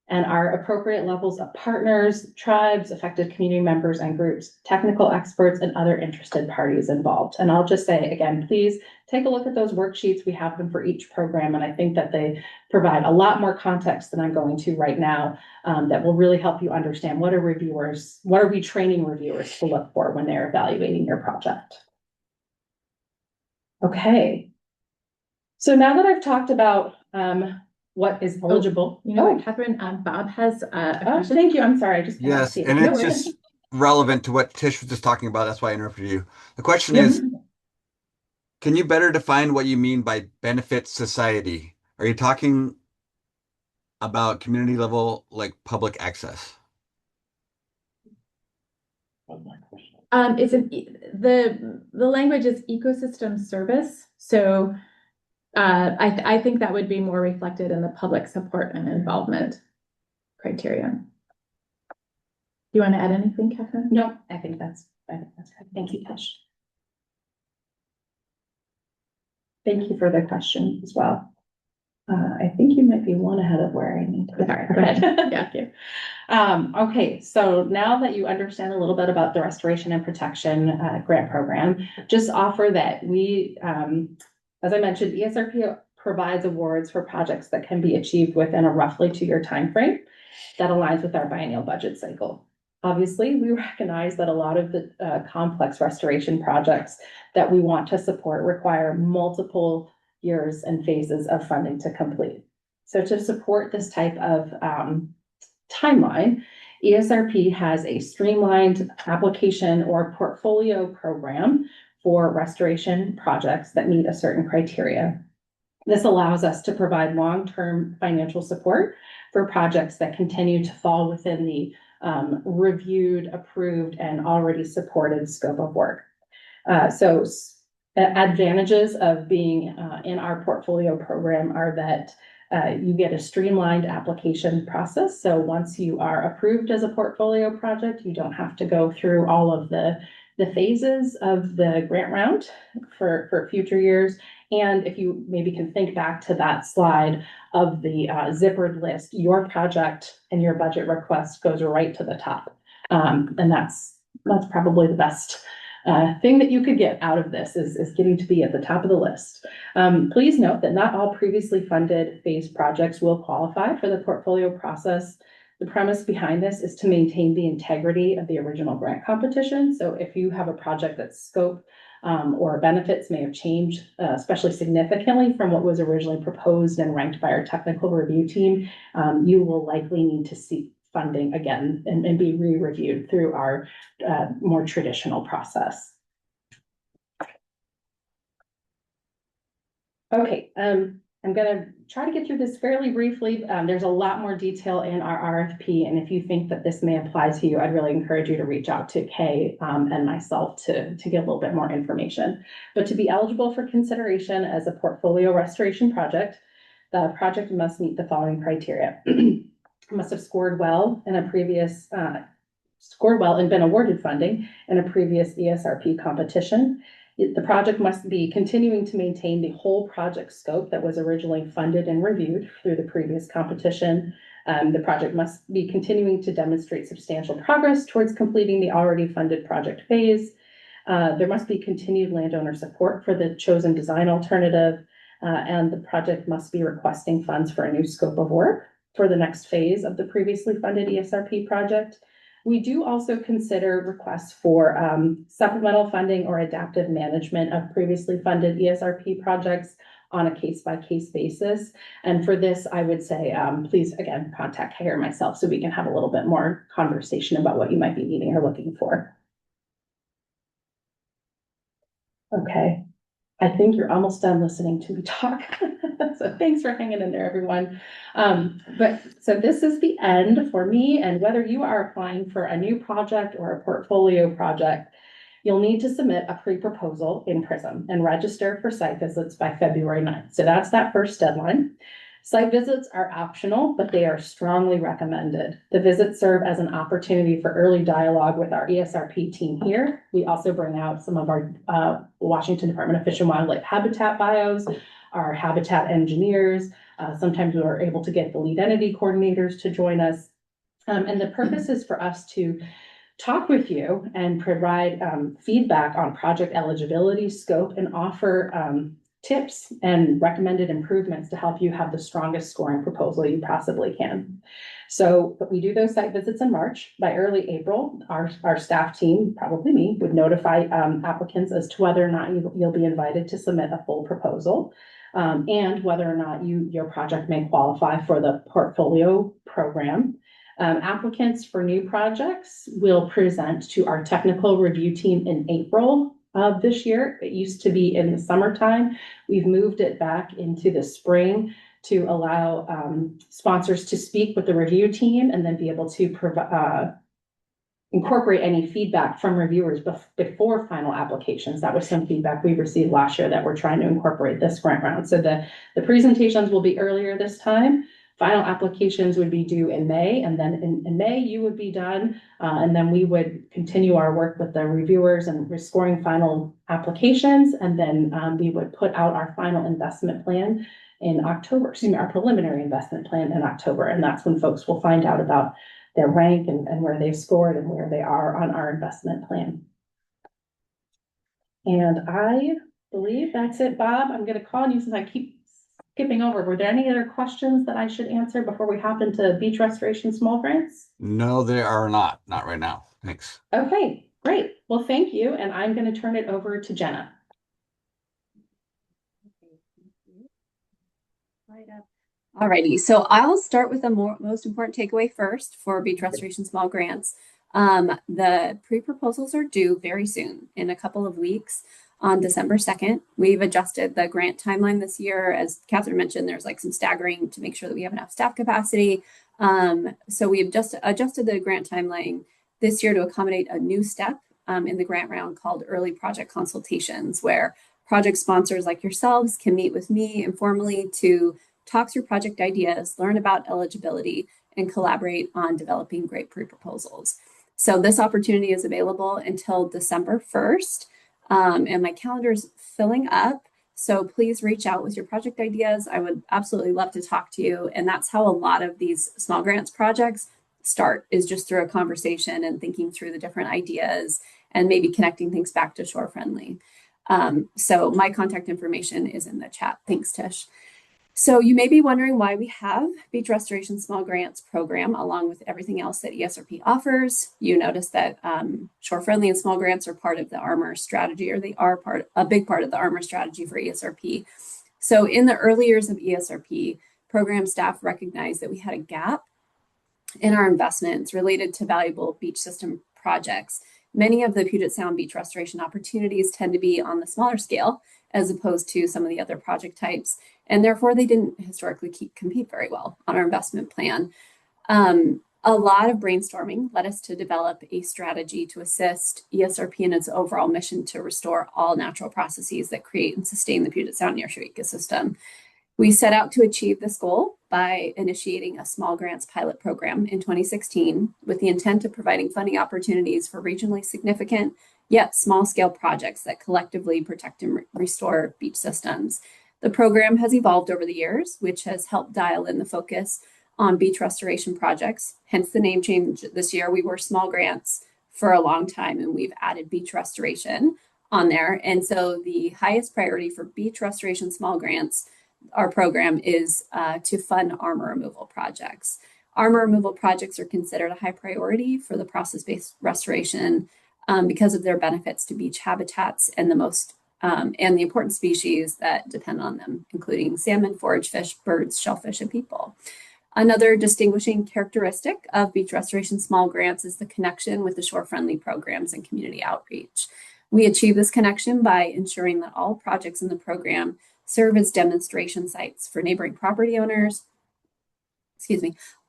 And are appropriate levels of partners, tribes, affected community members and groups, technical experts, and other interested parties involved? And I'll just say again, please take a look at those worksheets. We have them for each program, and I think that they provide a lot more context than I'm going to right now that will really help you understand what are we training reviewers to look for when they're evaluating your project. Okay. So now that I've talked about what is eligible. Catherine, Bob has a question. Thank you. I'm sorry. I just Yes, and it's just relevant to what Tish was just talking about. That's why I interrupted you. The question is, can you better define what you mean by benefit society? Are you talking about community level, like public access? It's the language is ecosystem service. So I think that would be more reflected in the public support and involvement criteria. Do you want to add anything, Catherine? No, I think that's good. Thank you, Tish. Thank you for the question as well. I think you might be one ahead of where I need to. Sorry, go ahead. Thank you. Okay, so now that you understand a little bit about the Restoration and Protection Grant Program, just offer that we, as I mentioned, ESRP provides awards for projects that can be achieved within a roughly 2-year timeframe that aligns with our biennial budget cycle. Obviously, we recognize that a lot of the complex restoration projects that we want to support require multiple years and phases of funding to complete. So to support this type of timeline, ESRP has a streamlined application or portfolio program for restoration projects that meet a certain criteria. This allows us to provide long-term financial support for projects that continue to fall within the reviewed, approved, and already supported scope of work. So advantages of being in our portfolio program are that you get a streamlined application process. So once you are approved as a portfolio project, you don't have to go through all of the phases of the grant round for future years. And if you maybe can think back to that slide of the zippered list, your project and your budget request goes right to the top. And that's probably the best thing that you could get out of this is getting to be at the top of the list. Please note that not all previously funded phase projects will qualify for the portfolio process. The premise behind this is to maintain the integrity of the original grant competition. So if you have a project that's scope or benefits may have changed, especially significantly from what was originally proposed and ranked by our technical review team, you will likely need to seek funding again and be re-reviewed through our more traditional process. Okay, I'm going to try to get through this fairly briefly. There's a lot more detail in our RFP, and if you think that this may apply to you, I'd really encourage you to reach out to Kay and myself to get a little bit more information. But to be eligible for consideration as a portfolio restoration project, the project must meet the following criteria. Must have scored well in a previous scored well and been awarded funding in a previous ESRP competition. The project must be continuing to maintain the whole project scope that was originally funded and reviewed through the previous competition. The project must be continuing to demonstrate substantial progress towards completing the already funded project phase. There must be continued landowner support for the chosen design alternative, and the project must be requesting funds for a new scope of work for the next phase of the previously funded ESRP project. We do also consider requests for supplemental funding or adaptive management of previously funded ESRP projects on a case-by-case basis. And for this, I would say, please, again, contact Kay or myself so we can have a little bit more conversation about what you might be needing or looking for. Okay, I think you're almost done listening to me talk. So thanks for hanging in there, everyone. So this is the end for me, and whether you are applying for a new project or a portfolio project, you'll need to submit a pre-proposal in PRISM and register for site visits by February 9th. So that's that first deadline. Site visits are optional, but they are strongly recommended. The visits serve as an opportunity for early dialogue with our ESRP team here. We also bring out some of our Washington Department of Fish and Wildlife habitat bios, our habitat engineers. Sometimes we are able to get the lead entity coordinators to join us. And the purpose is for us to talk with you and provide feedback on project eligibility, scope, and offer tips and recommended improvements to help you have the strongest scoring proposal you possibly can. So we do those site visits in March. By early April, our staff team, probably me, would notify applicants as to whether or not you'll be invited to submit a full proposal, and whether or not your project may qualify for the portfolio program. Applicants for new projects will present to our technical review team in April of this year. It used to be in the summertime. We've moved it back into the spring to allow sponsors to speak with the review team and then be able to incorporate any feedback from reviewers before final applications. That was some feedback we received last year that we're trying to incorporate this grant round. So the presentations will be earlier this time. Final applications would be due in May, and then in May you would be done, and then we would continue our work with the reviewers and scoring final applications, and then we would put out our final investment plan in October, our preliminary investment plan in October, and that's when folks will find out about their rank and where they've scored and where they are on our investment plan. And I believe that's it, Bob. I'm going to call on you since I keep skipping over. Were there any other questions that I should answer before we hop into beach restoration small grants? No, there are not right now. Thanks. Okay, great. Well, thank you. And I'm going to turn it over to Jenna. Alrighty, so I'll start with the most important takeaway first for beach restoration small grants. The pre-proposals are due very soon, in a couple of weeks. On December 2nd, we've adjusted the grant timeline this year. As Catherine mentioned, there's like some staggering to make sure that we have enough staff capacity. So we've just adjusted the grant timeline this year to accommodate a new step in the grant round called early project consultations, where project sponsors like yourselves can meet with me informally to talk through project ideas, learn about eligibility, and collaborate on developing great pre-proposals. So this opportunity is available until December 1st. And my calendar is filling up. So please reach out with your project ideas. I would absolutely love to talk to you. And that's how a lot of these small grants projects start, is just through a conversation and thinking through the different ideas and maybe connecting things back to Shore Friendly. So my contact information is in the chat. Thanks, Tish. So you may be wondering why we have Beach Restoration Small Grants program along with everything else that ESRP offers. You notice that Shore Friendly and small grants are part of the ARMOR strategy, or they are a big part of the ARMOR strategy for ESRP. So in the early years of ESRP, program staff recognized that we had a gap in our investments related to valuable beach system projects. Many of the Puget Sound beach restoration opportunities tend to be on the smaller scale as opposed to some of the other project types. And therefore, they didn't historically compete very well on our investment plan. A lot of brainstorming led us to develop a strategy to assist ESRP in its overall mission to restore all natural processes that create and sustain the Puget Sound nearshore ecosystem. We set out to achieve this goal by by initiating a small grants pilot program in 2016 with the intent of providing funding opportunities for regionally significant yet small-scale projects that collectively protect and restore beach systems. The program has evolved over the years, which has helped dial in the focus on beach restoration projects, hence the name change this year. We were small grants for a long time, and we've added beach restoration on there. And so the highest priority for beach restoration small grants, our program, is to fund armor removal projects. Armor removal projects are considered a high priority for the process-based restoration because of their benefits to beach habitats and the important species that depend on them, including salmon, forage fish, birds, shellfish, and people. Another distinguishing characteristic of beach restoration small grants is the connection with the shore-friendly programs and community outreach. We achieve this connection by ensuring that all projects in the program serve as demonstration sites for neighboring property owners,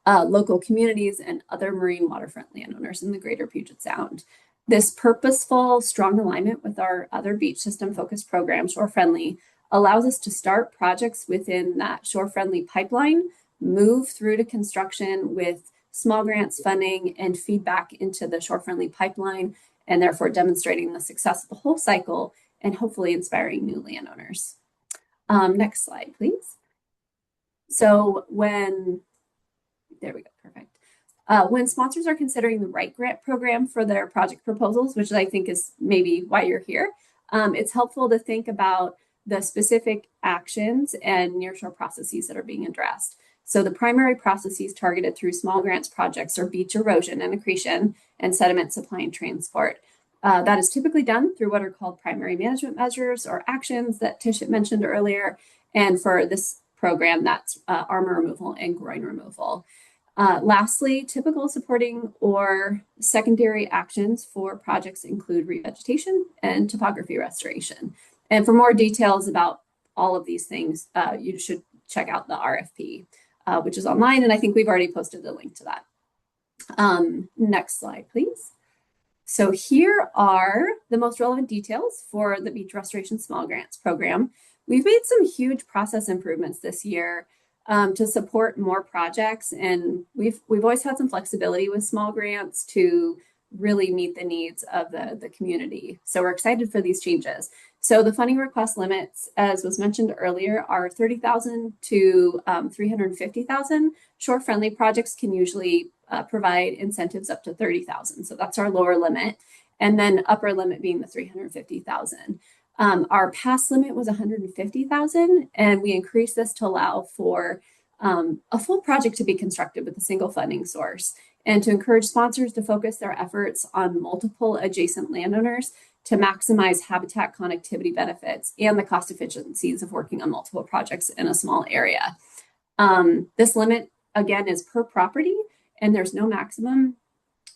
local communities, and other marine waterfront landowners in the greater Puget Sound. This purposeful, strong alignment with our other beach system-focused program, Shore Friendly, allows us to start projects within that shore-friendly pipeline, move through to construction with small grants funding, and feedback into the shore-friendly pipeline, and therefore demonstrating the success of the whole cycle and hopefully inspiring new landowners. Next slide, please. So there we go, perfect. When sponsors are considering the right grant program for their project proposals, which I think is maybe why you're here, it's helpful to think about the specific actions and nearshore processes that are being addressed. So the primary processes targeted through small grants projects are beach erosion and accretion and sediment supply and transport. That is typically done through what are called primary management measures or actions that Tish had mentioned earlier. And for this program, that's armor removal and groin removal. Lastly, typical supporting or secondary actions for projects include revegetation and topography restoration. And for more details about all of these things, you should check out the RFP, which is online, and I think we've already posted the link to that. Next slide, please. So here are the most relevant details for the Beach Restoration Small Grants Program. We've made some huge process improvements this year to support more projects, and we've always had some flexibility with small grants to really meet the needs of the community. So we're excited for these changes. So the funding request limits, as was mentioned earlier, are $30,000 to $350,000. Shore-friendly projects can usually provide incentives up to $30,000. So that's our lower limit. And then upper limit being the $350,000. Our past limit was $150,000, and we increased this to allow for a full project to be constructed with a single funding source, and to encourage sponsors to focus their efforts on multiple adjacent landowners to maximize habitat connectivity benefits and the cost efficiencies of working on multiple projects in a small area. This limit, again, is per property, and there's no maximum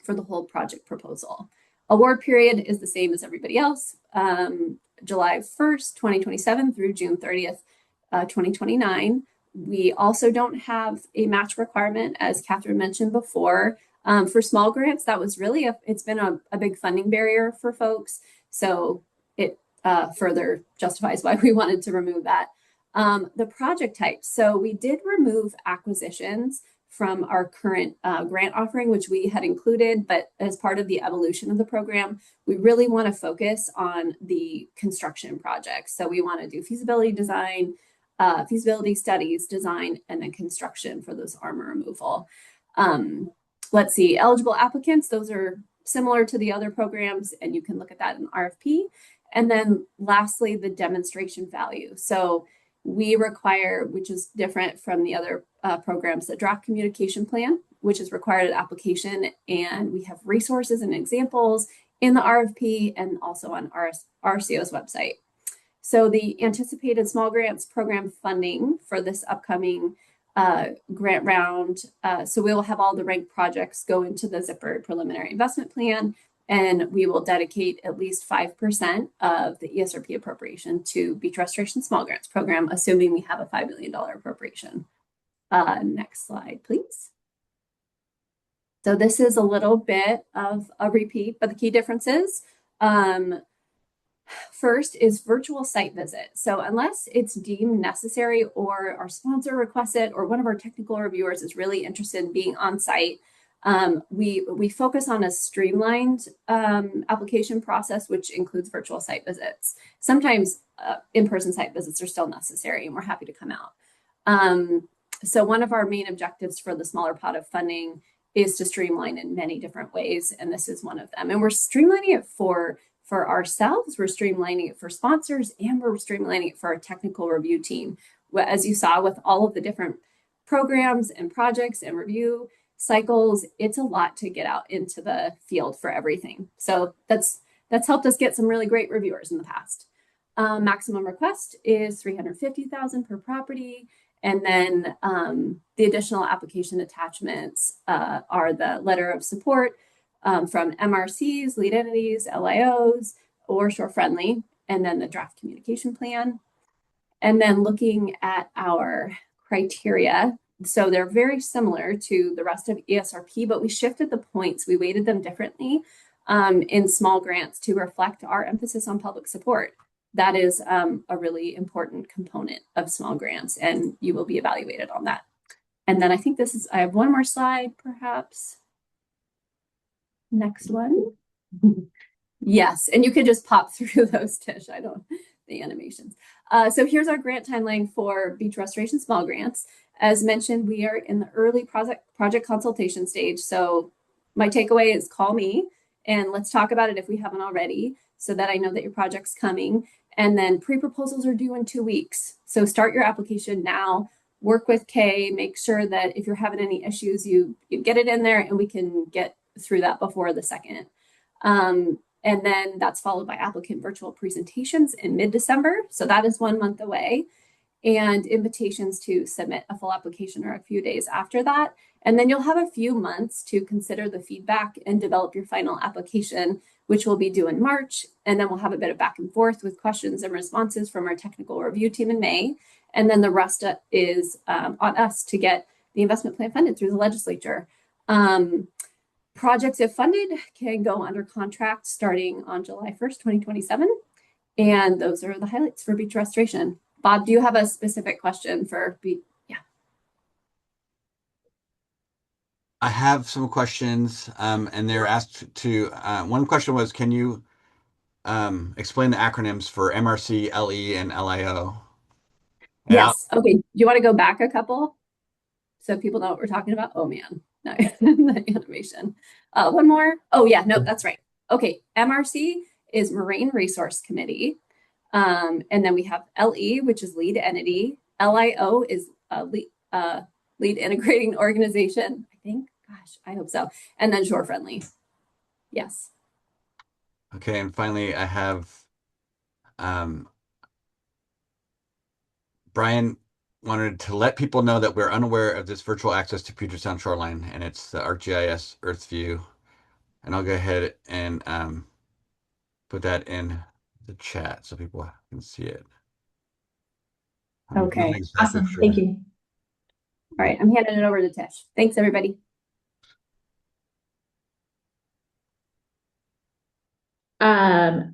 for the whole project proposal. Award period is the same as everybody else, July 1st, 2027 through June 30th, 2029. We also don't have a match requirement, as Catherine mentioned before. For small grants, that was really it's been a big funding barrier for folks. So it further justifies why we wanted to remove that. The project type. So we did remove acquisitions from our current grant offering, which we had included, but as part of the evolution of the program, we really want to focus on the construction projects. So we want to do feasibility design, feasibility studies, design, and then construction for those armor removal. Let's see, eligible applicants, those are similar to the other programs, and you can look at that in RFP. And then lastly, the demonstration value. So we require, which is different from the other programs, the draft communication plan, which is required at application, and we have resources and examples in the RFP and also on RCO's website. So the anticipated small grants program funding for this upcoming grant round, so we will have all the ranked projects go into the zipper preliminary investment plan, and we will dedicate at least 5% of the ESRP appropriation to Beach Restoration Small Grants Program, assuming we have a $5 million appropriation. Next slide, please. So this is a little bit of a repeat, but the key differences. First is virtual site visit. So unless it's deemed necessary or our sponsor requests it or one of our technical reviewers is really interested in being on site, we focus on a streamlined application process, which includes virtual site visits. Sometimes in-person site visits are still necessary, and we're happy to come out. So one of our main objectives for the smaller pot of funding is to streamline in many different ways, and this is one of them. And we're streamlining it for ourselves, we're streamlining it for sponsors, and we're streamlining it for our technical review team. As you saw with all of the different programs and projects and review cycles, it's a lot to get out into the field for everything. So that's helped us get some really great reviewers in the past. Maximum request is $350,000 per property. And then the additional application attachments are the letter of support from MRCs, lead entities, LIOs, or shore friendly, and then the draft communication plan. And then looking at our criteria, so they're very similar to the rest of ESRP, but we shifted the points. We weighted them differently in small grants to reflect our emphasis on public support. That is a really important component of small grants, and you will be evaluated on that. And then I think I have one more slide, perhaps. Next one. Yes, and you can just pop through those, Tish. The animations. So here's our grant timeline for beach restoration small grants. As mentioned, we are in the early project consultation stage. So my takeaway is call me and let's talk about it if we haven't already, so that I know that your project's coming. And then pre-proposals are due in 2 weeks. So start your application now, work with Kay, make sure that if you're having any issues, you get it in there and we can get through that before the 2nd. And then that's followed by applicant virtual presentations in mid-December. So that is 1 month away. And invitations to submit a full application are a few days after that. And then you'll have a few months to consider the feedback and develop your final application, which will be due in March. And then we'll have a bit of back and forth with questions and responses from our technical review team in May. And then the rest is on us to get the investment plan funded through the legislature. Projects, if funded, can go under contract starting on July 1st, 2027. And those are the highlights for beach restoration. Bob, do you have a specific question for beach? Yeah. I have some questions, and they're asked to, one question was, can you explain the acronyms for MRC, LE, and LIO? Yes. Okay. Do you want to go back a couple so people know what we're talking about? Oh, man. No, the animation. One more. Oh, yeah. No, that's right. Okay. MRC is Marine Resource Committee. And then we have LE, which is lead entity. LIO is lead integrating organization, I think. Gosh, I hope so. And then shore friendly. Yes. Okay, and finally, I have Brian wanted to let people know that we're unaware of this virtual access to Puget Sound shoreline, and it's the ArcGIS Earth View. And I'll go ahead and put that in the chat so people can see it. Okay. Exactly Awesome. sure. Thank you. All right. I'm handing it over to Tish. Thanks, everybody.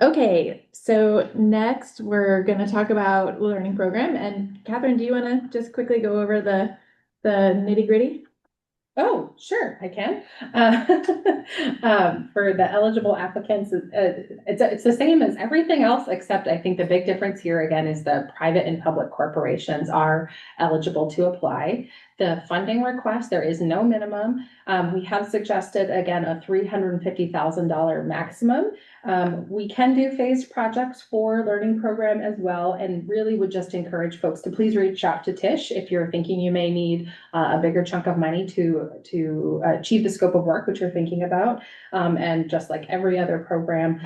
Okay, so next we're going to talk about learning program. And Catherine, do you want to just quickly go over the nitty gritty? Oh, sure, I can. For the eligible applicants, it's the same as everything else, except I think the big difference here again is the private and public corporations are eligible to apply. The funding request, there is no minimum. We have suggested, again, a $350,000 maximum. We can do phased projects for learning program as well, and really would just encourage folks to please reach out to Tish if you're thinking you may need a bigger chunk of money to achieve the scope of work which you're thinking about. And just like every other program,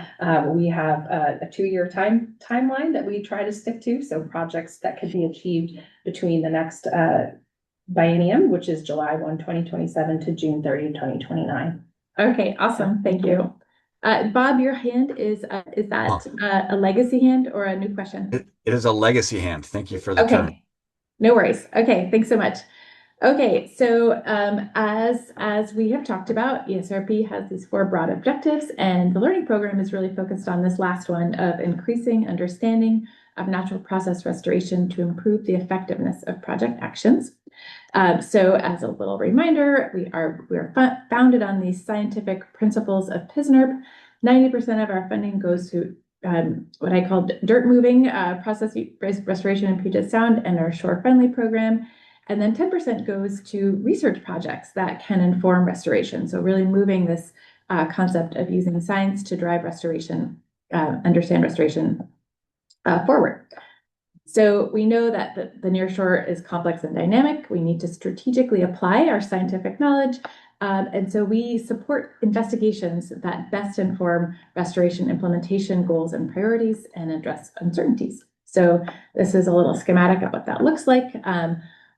we have a 2-year timeline that we try to stick to. So projects that could be achieved between the next biennium, which is July 1, 2027 to June 30, 2029. Okay, awesome. Thank you. Bob, your hand is that a legacy hand or a new question? It is a legacy hand. Thank you for the Okay, turn. no worries. Okay, thanks so much. Okay, so as we have talked about, ESRP has these 4 broad objectives, and the learning program is really focused on this last one of increasing understanding of natural process restoration to improve the effectiveness of project actions. So as a little reminder, we are founded on these scientific principles of PSNERP. 90% of our funding goes to what I call dirt moving process restoration in Puget Sound and our shore friendly program. And then 10% goes to research projects that can inform restoration. So really moving this concept of using science to drive restoration, understand restoration forward. So we know that the nearshore is complex and dynamic. We need to strategically apply our scientific knowledge. And so we support investigations that best inform restoration implementation goals and priorities and address uncertainties. So this is a little schematic of what that looks like.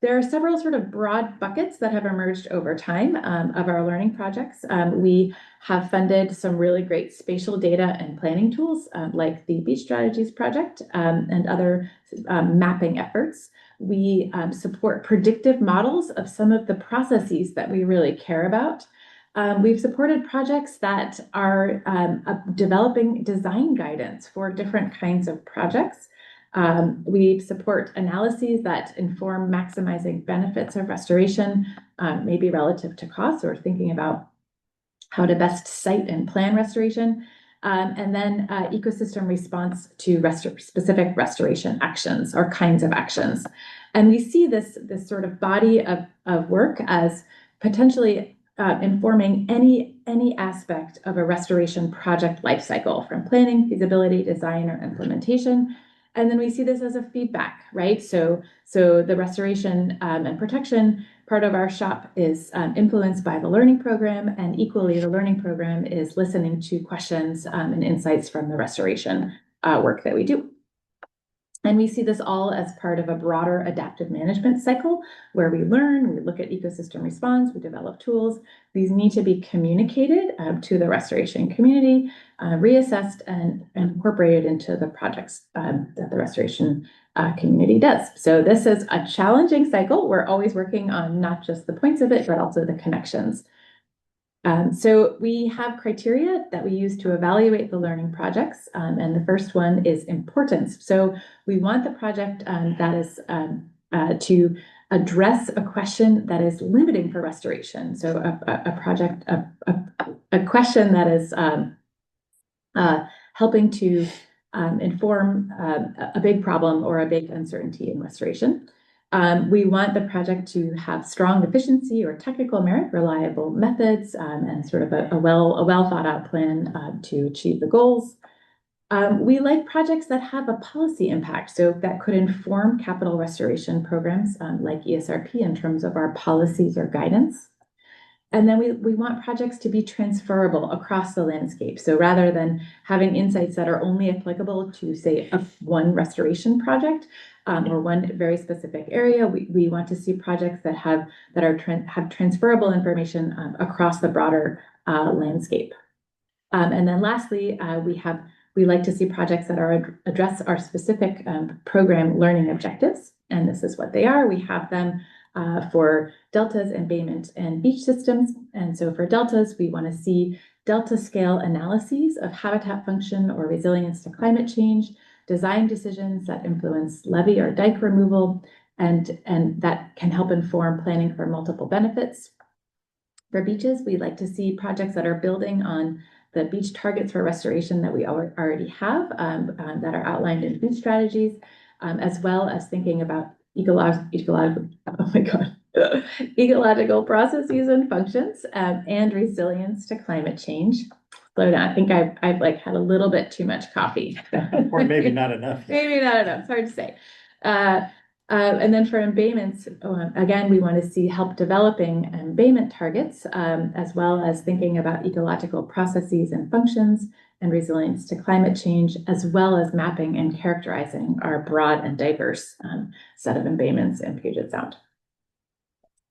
There are several sort of broad buckets that have emerged over time of our learning projects. We have funded some really great spatial data and planning tools like the Beach Strategies Project and other mapping efforts. We support predictive models of some of the processes that we really care about. We've supported projects that are developing design guidance for different kinds of projects. We support analyses that inform maximizing benefits of restoration, maybe relative to costs, or thinking about how to best site and plan restoration, and then ecosystem response to specific restoration actions or kinds of actions. And we see this sort of body of work as potentially informing any aspect of a restoration project lifecycle, from planning, feasibility, design, or implementation. And then we see this as a feedback, right? So the restoration and protection part of our shop is influenced by the learning program, and equally the learning program is listening to questions and insights from the restoration work that we do. And we see this all as part of a broader adaptive management cycle where we learn, we look at ecosystem response, we develop tools. These need to be communicated to the restoration community, reassessed and incorporated into the projects that the restoration community does. So this is a challenging cycle. We're always working on not just the points of it, but also the connections. So we have criteria that we use to evaluate the learning projects, and the first one is importance. So we want the project that is to address a question that is limiting for restoration. So a question that is helping to inform a big problem or a big uncertainty in restoration. We want the project to have strong efficiency or technical merit, reliable methods, and sort of a well thought out plan to achieve the goals. We like projects that have a policy impact, so that could inform capital restoration programs like ESRP in terms of our policies or guidance. And then we want projects to be transferable across the landscape. So rather than having insights that are only applicable to, say, one restoration project or one very specific area, we want to see projects that have transferable information across the broader landscape. And then lastly, we like to see projects that address our specific program learning objectives. And this is what they are. We have them for deltas, embayment, and beach systems. And so for deltas, we want to see delta scale analyses of habitat function or resilience to climate change, design decisions that influence levee or dike removal, and that can help inform planning for multiple benefits. For beaches, we like to see projects that are building on the beach targets for restoration that we already have that are outlined in beach strategies, as well as thinking about ecological processes and functions, and resilience to climate change. So I think I've like had a little bit too much coffee. Or maybe not enough. Maybe not enough. It's hard to say. And then for embayments, again, we want to see help developing embayment targets, as well as thinking about ecological processes and functions and resilience to climate change, as well as mapping and characterizing our broad and diverse set of embayments in Puget Sound.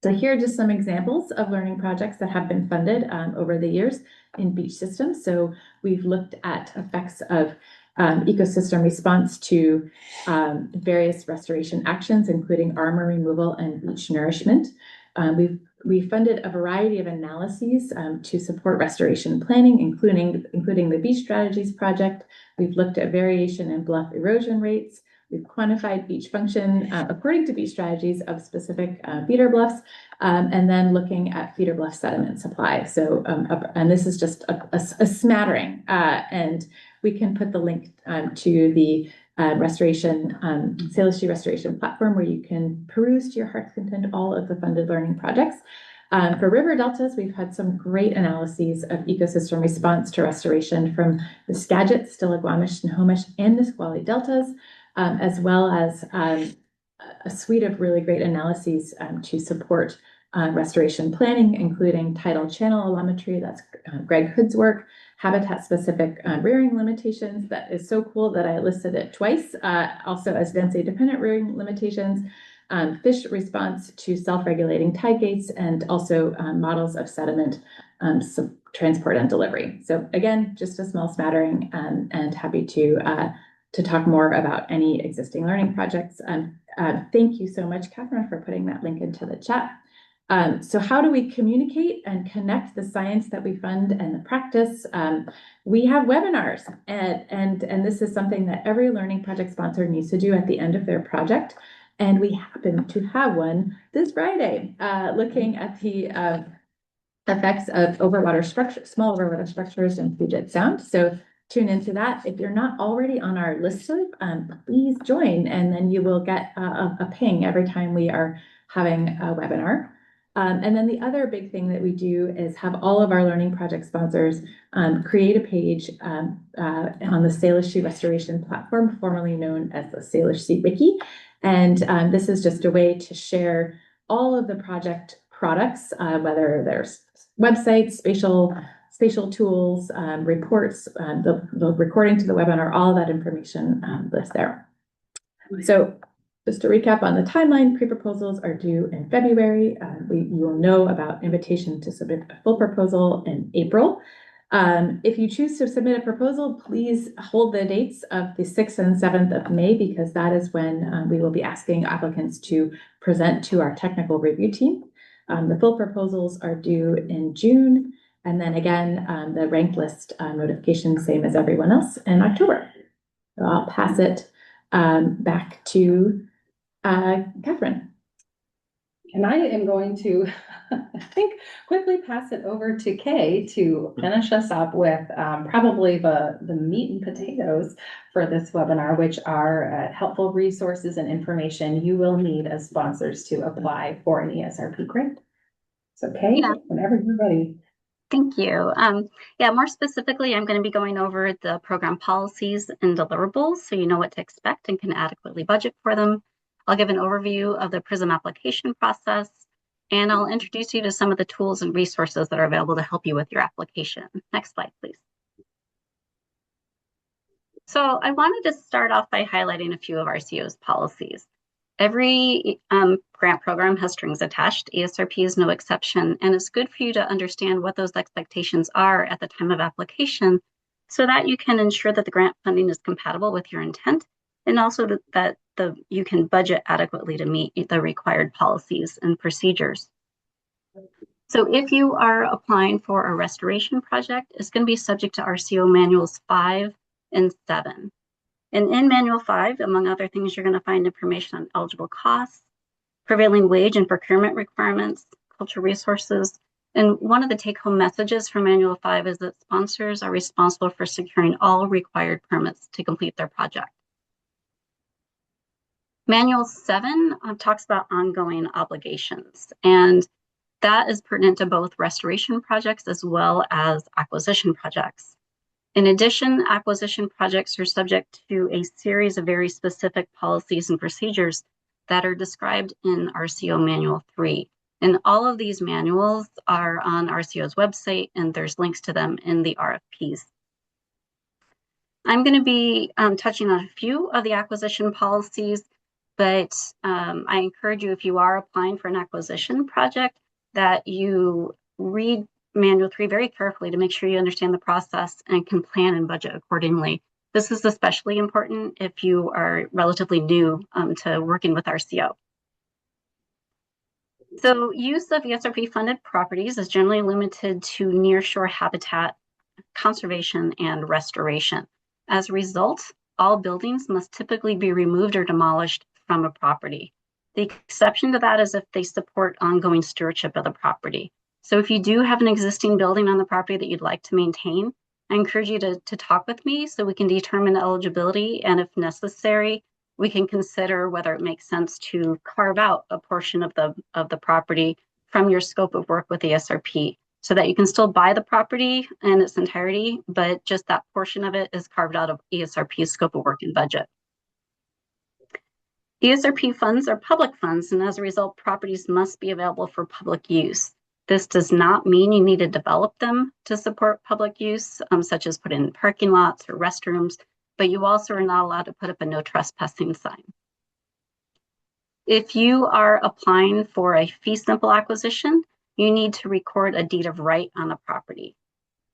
So here are just some examples of learning projects that have been funded over the years in beach systems. So we've looked at effects of ecosystem response to various restoration actions, including armor removal and beach nourishment. We funded a variety of analyses to support restoration planning, including the beach strategies project. We've looked at variation in bluff erosion rates. We've quantified beach function according to beach strategies of specific feeder bluffs, and then looking at feeder bluff sediment supply. So, and this is just a smattering, and we can put the link to the restoration, Salish restoration platform where you can peruse to your heart's content all of the funded learning projects. For river deltas, we've had some great analyses of ecosystem response to restoration from the Skagit, Stillaguamish, Snohomish, and Nisqually deltas, as well as a suite of really great analyses to support restoration planning, including tidal channel allometry, that's Greg Hood's work, habitat-specific rearing limitations, that is so cool that I listed it twice, also as density-dependent rearing limitations, fish response to self-regulating tide gates, and also models of sediment transport and delivery. So again, just a small smattering, and happy to talk more about any existing learning projects. Thank you so much, Catherine, for putting that link into the chat. So how do we communicate and connect the science that we fund and the practice? We have webinars, and this is something that every learning project sponsor needs to do at the end of their project. And we happen to have one this Friday, looking at the effects of overwater structure, small overwater structures in Puget Sound. So tune into that. If you're not already on our listserv, please join, and then you will get a ping every time we are having a webinar. And then the other big thing that we do is have all of our learning project sponsors create a page on the Salish Sea Restoration platform, formerly known as the Salish Sea Wiki. And this is just a way to share all of the project products, whether there's websites, spatial tools, reports, the recording to the webinar, all of that information lives there. So just to recap on the timeline, pre-proposals are due in February. You will know about invitation to submit a full proposal in April. If you choose to submit a proposal, please hold the dates of the 6th and 7th of May, because that is when we will be asking applicants to present to our technical review team. The full proposals are due in June, and then again, the ranked list notification, same as everyone else, in October. So I'll pass it back to Catherine. And I am going to, I think, quickly pass it over to Kay to finish us up with probably the meat and potatoes for this webinar, which are helpful resources and information you will need as sponsors to apply for an ESRP grant. So Kay, whenever you're ready. Thank you. Yeah, more specifically, I'm going to be going over the program policies and deliverables so you know what to expect and can adequately budget for them. I'll give an overview of the PRISM application process, and I'll introduce you to some of the tools and resources that are available to help you with your application. Next slide, please. So I wanted to start off by highlighting a few of RCO's policies. Every grant program has strings attached. ESRP is no exception, and it's good for you to understand what those expectations are at the time of application so that you can ensure that the grant funding is compatible with your intent, and also that you can budget adequately to meet the required policies and procedures. So if you are applying for a restoration project, it's going to be subject to RCO Manuals 5 and 7. And in Manual 5, among other things, you're going to find information on eligible costs, prevailing wage and procurement requirements, cultural resources. And one of the take-home messages from Manual 5 is that sponsors are responsible for securing all required permits to complete their project. Manual 7 talks about ongoing obligations, and that is pertinent to both restoration projects as well as acquisition projects. In addition, acquisition projects are subject to a series of very specific policies and procedures that are described in RCO Manual 3. And all of these manuals are on RCO's website, and there's links to them in the RFPs. I'm going to be touching on a few of the acquisition policies, but I encourage you, if you are applying for an acquisition project, that you read Manual 3 very carefully to make sure you understand the process and can plan and budget accordingly. This is especially important if you are relatively new to working with RCO. So use of ESRP funded properties is generally limited to nearshore habitat conservation and restoration. As a result, all buildings must typically be removed or demolished from a property. The exception to that is if they support ongoing stewardship of the property. So if you do have an existing building on the property that you'd like to maintain, I encourage you to talk with me so we can determine eligibility, and if necessary, we can consider whether it makes sense to carve out a portion of the property from your scope of work with the ESRP, so that you can still buy the property in its entirety, but just that portion of it is carved out of ESRP's scope of work and budget. ESRP funds are public funds, and as a result, properties must be available for public use. This does not mean you need to develop them to support public use, such as put in parking lots or restrooms, but you also are not allowed to put up a no trespassing sign. If you are applying for a fee simple acquisition, you need to record a deed of right on the property.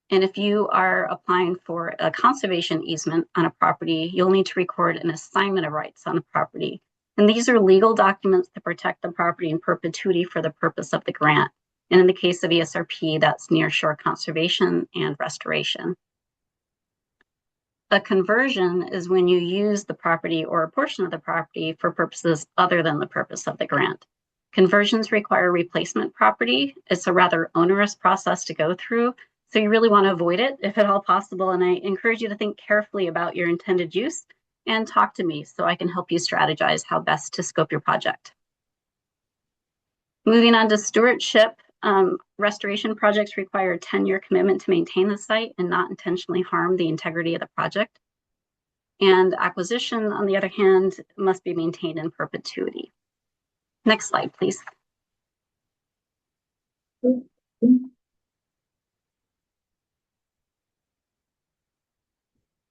And if you are applying for a conservation easement on a property, you'll need to record an assignment of rights on the property. And these are legal documents that protect the property in perpetuity for the purpose of the grant. And in the case of ESRP, that's nearshore conservation and restoration. A conversion is when you use the property or a portion of the property for purposes other than the purpose of the grant. Conversions require replacement property. It's a rather onerous process to go through, so you really want to avoid it if at all possible. And I encourage you to think carefully about your intended use and talk to me so I can help you strategize how best to scope your project. Moving on to stewardship, restoration projects require a 10-year commitment to maintain the site and not intentionally harm the integrity of the project. And acquisition, on the other hand, must be maintained in perpetuity. Next slide, please.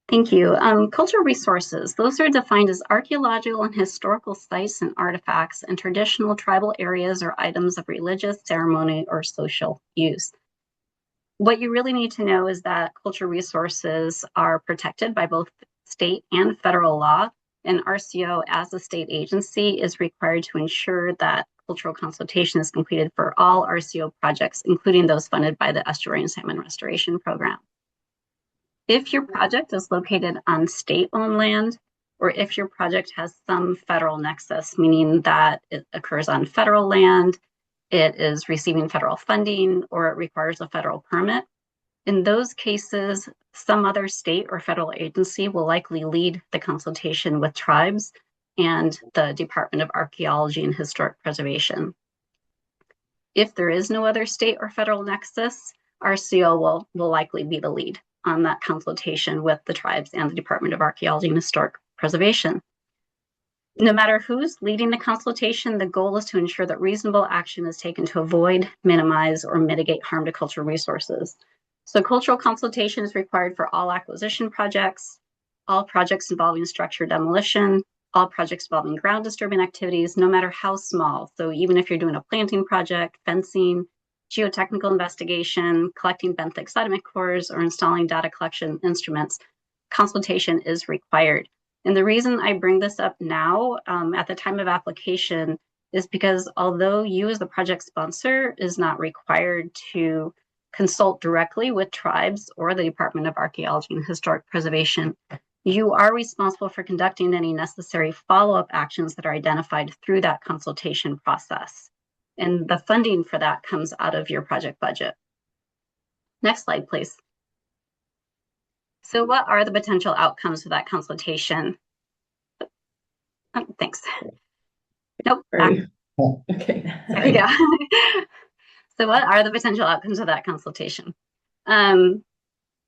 Thank you. Cultural resources, those are defined as archaeological and historical sites and artifacts and traditional tribal areas or items of religious, ceremony, or social use. What you really need to know is that cultural resources are protected by both state and federal law, and RCO as a state agency is required to ensure that cultural consultation is completed for all RCO projects, including those funded by the Estuary and Salmon Restoration Program. If your project is located on state-owned land, or if your project has some federal nexus, meaning that it occurs on federal land, it is receiving federal funding, or it requires a federal permit, in those cases, some other state or federal agency will likely lead the consultation with tribes and the Department of Archaeology and Historic Preservation. If there is no other state or federal nexus, RCO will likely be the lead on that consultation with the tribes and the Department of Archaeology and Historic Preservation. No matter who's leading the consultation, the goal is to ensure that reasonable action is taken to avoid, minimize, or mitigate harm to cultural resources. So cultural consultation is required for all acquisition projects, all projects involving structure demolition, all projects involving ground disturbing activities, no matter how small. So even if you're doing a planting project, fencing, geotechnical investigation, collecting benthic sediment cores, or installing data collection instruments, consultation is required. And the reason I bring this up now at the time of application is because although you as the project sponsor is not required to consult directly with tribes or the Department of Archaeology and Historic Preservation, you are responsible for conducting any necessary follow-up actions that are identified through that consultation process. And the funding for that comes out of your project budget. Next slide, please. So what are the potential outcomes of that consultation? Oh, thanks. Nope. Okay. Yeah. So what are the potential outcomes of that consultation?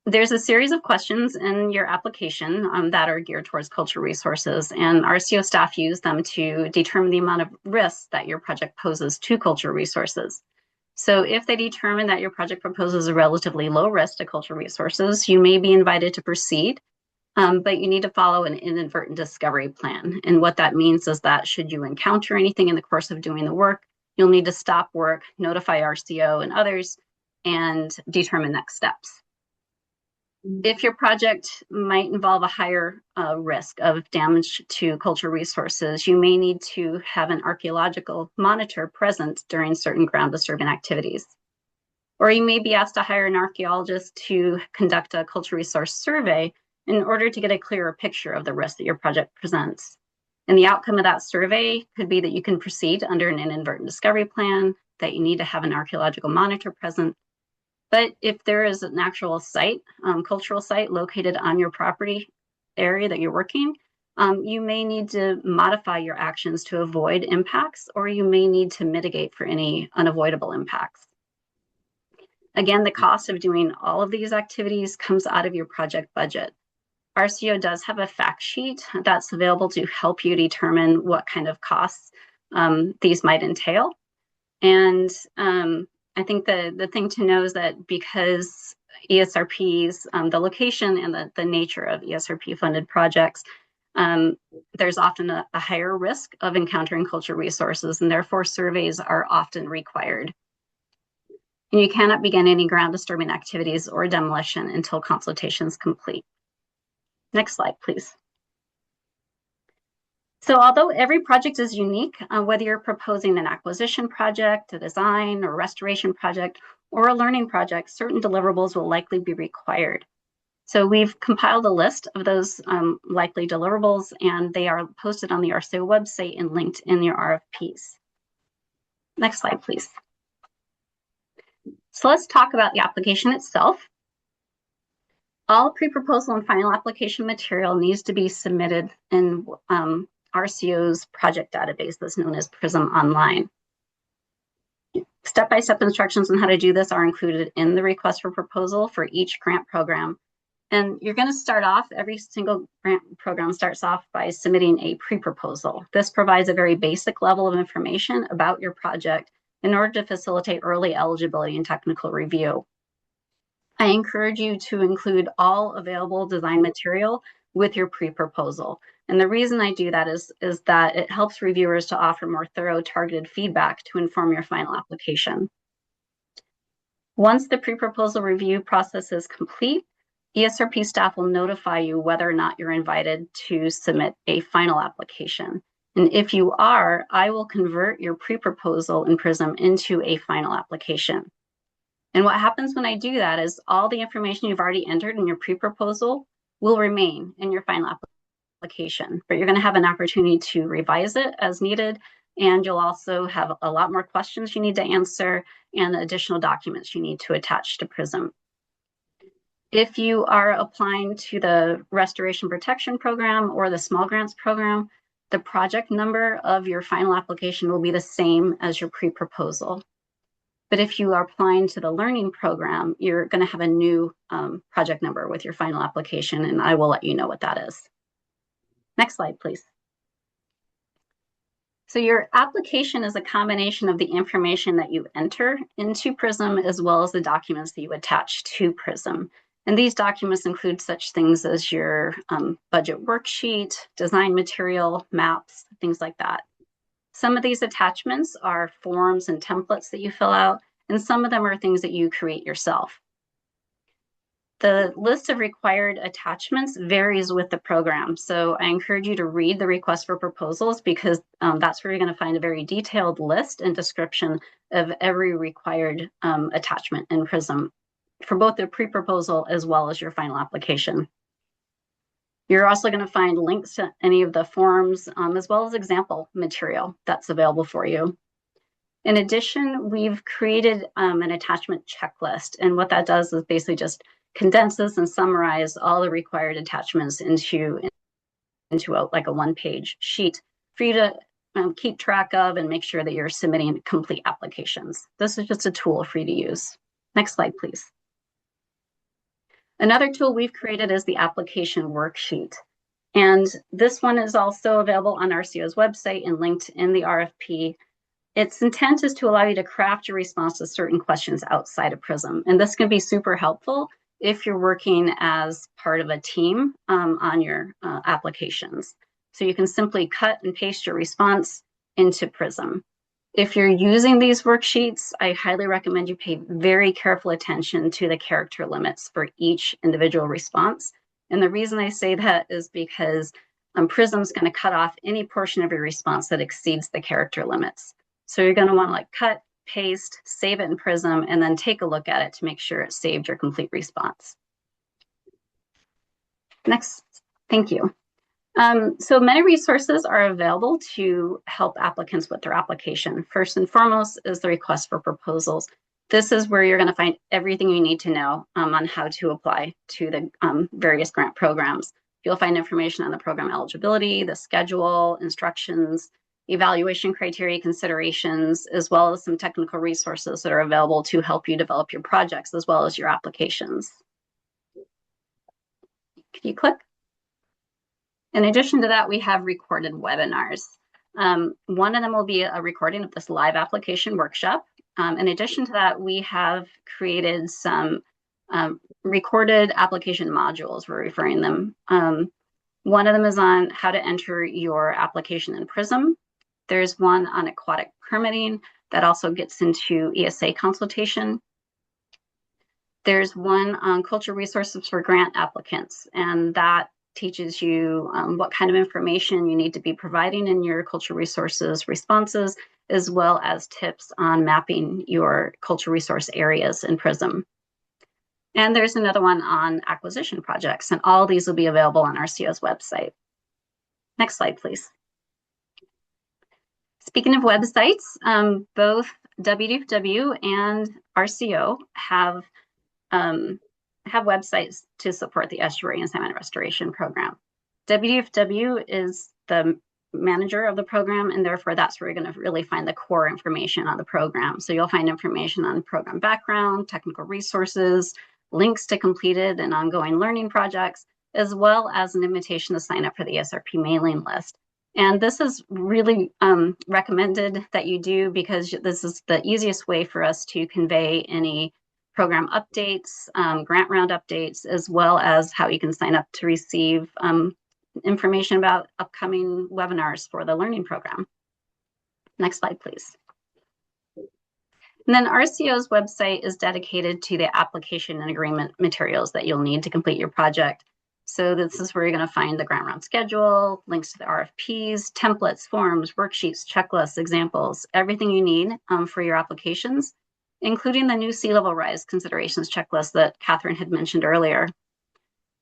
There's a series of questions in your application that are geared towards cultural resources, and RCO staff use them to determine the amount of risks that your project poses to cultural resources. So if they determine that your project proposes a relatively low risk to cultural resources, you may be invited to proceed, but you need to follow an inadvertent discovery plan. And what that means is that should you encounter anything in the course of doing the work, you'll need to stop work, notify RCO and others, and determine next steps. If your project might involve a higher risk of damage to cultural resources, you may need to have an archaeological monitor present during certain ground disturbing activities. Or you may be asked to hire an archaeologist to conduct a cultural resource survey in order to get a clearer picture of the risk that your project presents. And the outcome of that survey could be that you can proceed under an inadvertent discovery plan, that you need to have an archaeological monitor present. But if there is an actual site, cultural site located on your property area that you're working, you may need to modify your actions to avoid impacts, or you may need to mitigate for any unavoidable impacts. Again, the cost of doing all of these activities comes out of your project budget. RCO does have a fact sheet that's available to help you determine what kind of costs these might entail. And I think the thing to know is that because ESRPs, the location and the nature of ESRP funded projects, there's often a higher risk of encountering cultural resources, and therefore surveys are often required. And you cannot begin any ground disturbing activities or demolition until consultation is complete. Next slide, please. So although every project is unique, whether you're proposing an acquisition project, a design or restoration project, or a learning project, certain deliverables will likely be required. So we've compiled a list of those likely deliverables, and they are posted on the RCO website and linked in your RFPs. Next slide, please. So let's talk about the application itself. All pre-proposal and final application material needs to be submitted in RCO's project database that's known as PRISM Online. Step-by-step instructions on how to do this are included in the request for proposal for each grant program. And you're going to start off, every single grant program starts off by submitting a pre-proposal. This provides a very basic level of information about your project in order to facilitate early eligibility and technical review. I encourage you to include all available design material with your pre-proposal. And the reason I do that is that it helps reviewers to offer more thorough targeted feedback to inform your final application. Once the pre-proposal review process is complete, ESRP staff will notify you whether or not you're invited to submit a final application. And if you are, I will convert your pre-proposal in PRISM into a final application. And what happens when I do that is all the information you've already entered in your pre-proposal will remain in your final application, but you're going to have an opportunity to revise it as needed, and you'll also have a lot more questions you need to answer and additional documents you need to attach to PRISM. If you are applying to the Restoration Protection Program or the Small Grants Program, the project number of your final application will be the same as your pre-proposal. But if you are applying to the learning program, you're going to have a new project number with your final application, and I will let you know what that is. Next slide, please. So your application is a combination of the information that you enter into PRISM as well as the documents that you attach to PRISM. And these documents include such things as your budget worksheet, design material, maps, things like that. Some of these attachments are forms and templates that you fill out, and some of them are things that you create yourself. The list of required attachments varies with the program, so I encourage you to read the request for proposals because that's where you're going to find a very detailed list and description of every required attachment in PRISM for both the pre-proposal as well as your final application. You're also going to find links to any of the forms as well as example material that's available for you. In addition, we've created an attachment checklist, and what that does is basically just condenses and summarize all the required attachments into like a one-page sheet for you to keep track of and make sure that you're submitting complete applications. This is just a tool for you to use. Next slide, please. Another tool we've created is the application worksheet. And this one is also available on RCO's website and linked in the RFP. Its intent is to allow you to craft your response to certain questions outside of PRISM. And this can be super helpful if you're working as part of a team on your applications. So you can simply cut and paste your response into PRISM. If you're using these worksheets, I highly recommend you pay very careful attention to the character limits for each individual response. And the reason I say that is because Prism's going to cut off any portion of your response that exceeds the character limits. So you're going to want to like cut, paste, save it in Prism, and then take a look at it to make sure it saved your complete response. Next, thank you. So many resources are available to help applicants with their application. First and foremost is the request for proposals. This is where you're going to find everything you need to know on how to apply to the various grant programs. You'll find information on the program eligibility, the schedule, instructions, evaluation criteria considerations, as well as some technical resources that are available to help you develop your projects as well as your applications. Can you click? In addition to that, we have recorded webinars. One of them will be a recording of this live application workshop. In addition to that, we have created some recorded application modules, we're referring them. One of them is on how to enter your application in Prism. There's one on aquatic permitting that also gets into ESA consultation. There's one on cultural resources for grant applicants, and that teaches you what kind of information you need to be providing in your cultural resources responses, as well as tips on mapping your cultural resource areas in Prism. And there's another one on acquisition projects, and all these will be available on RCO's website. Next slide, please. Speaking of websites, both WDFW and RCO have websites to support the Estuary and Salmon Restoration Program. WDFW is the manager of the program, and therefore that's where you're going to really find the core information on the program. So you'll find information on program background, technical resources, links to completed and ongoing learning projects, as well as an invitation to sign up for the ESRP mailing list. And this is really recommended that you do because this is the easiest way for us to convey any program updates, grant round updates, as well as how you can sign up to receive information about upcoming webinars for the learning program. Next slide, please. And then RCO's website is dedicated to the application and agreement materials that you'll need to complete your project. So this is where you're going to find the grant round schedule, links to the RFPs, templates, forms, worksheets, checklists, examples, everything you need for your applications, including the new sea level rise considerations checklist that Catherine had mentioned earlier.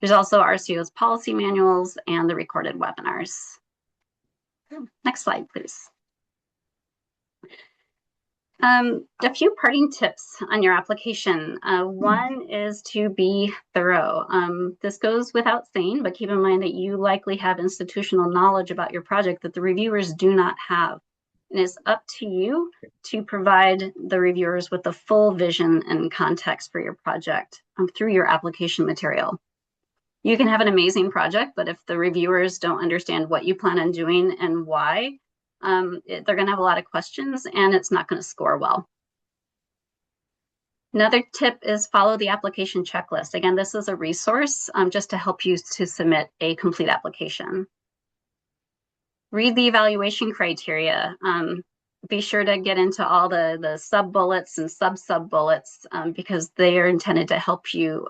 There's also RCO's policy manuals and the recorded webinars. Next slide, please. A few parting tips on your application. One is to be thorough. This goes without saying, but keep in mind that you likely have institutional knowledge about your project that the reviewers do not have. And it's up to you to provide the reviewers with the full vision and context for your project through your application material. You can have an amazing project, but if the reviewers don't understand what you plan on doing and why, they're going to have a lot of questions and it's not going to score well. Another tip is follow the application checklist. Again, this is a resource just to help you to submit a complete application. Read the evaluation criteria. Be sure to get into all the sub-bullets and sub-bullets because they are intended to help you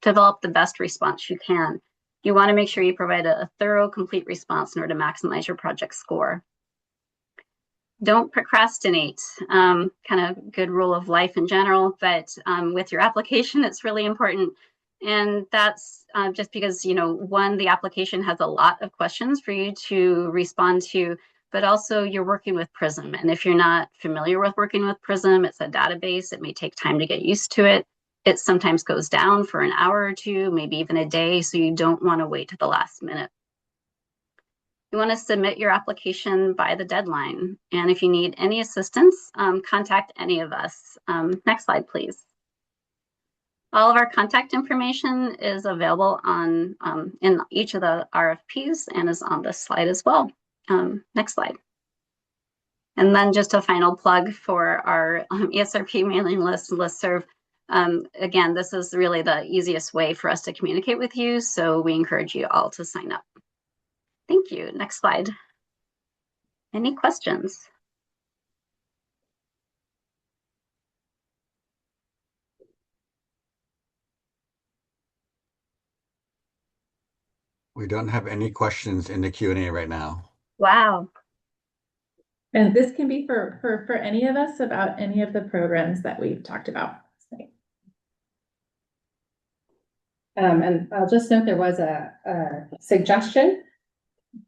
develop the best response you can. You want to make sure you provide a thorough, complete response in order to maximize your project score. Don't procrastinate, kind of good rule of life in general, but with your application, it's really important. And that's just because, you know, one, the application has a lot of questions for you to respond to, but also you're working with Prism. And if you're not familiar with working with Prism, it's a database. It may take time to get used to it. It sometimes goes down for an hour or two, maybe even a day, so you don't want to wait to the last minute. You want to submit your application by the deadline. And if you need any assistance, contact any of us. Next slide, please. All of our contact information is available on in each of the RFPs and is on this slide as well. Next slide. And then just a final plug for our ESRP mailing list listserv. Again, this is really the easiest way for us to communicate with you, so we encourage you all to sign up. Thank you. Next slide. Any questions? We don't have any questions in the Q&A right now. Wow. And this can be for any of us about any of the programs that we've talked about tonight. And I'll just note there was a suggestion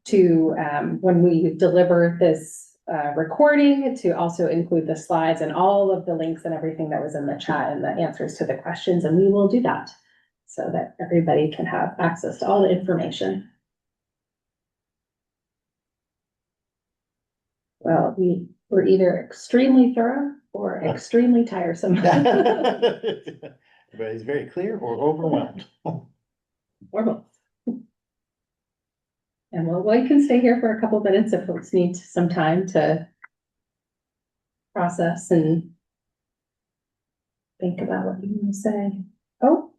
to, when we deliver this recording, to also include the slides and all of the links and everything that was in the chat and the answers to the questions, and we will do that so that everybody can have access to all the information. Well, we were either extremely thorough or extremely tiresome. But it's very clear or overwhelmed. Or both. And we can stay here for a couple minutes if folks need some time to process and think about what you want to say. Oh.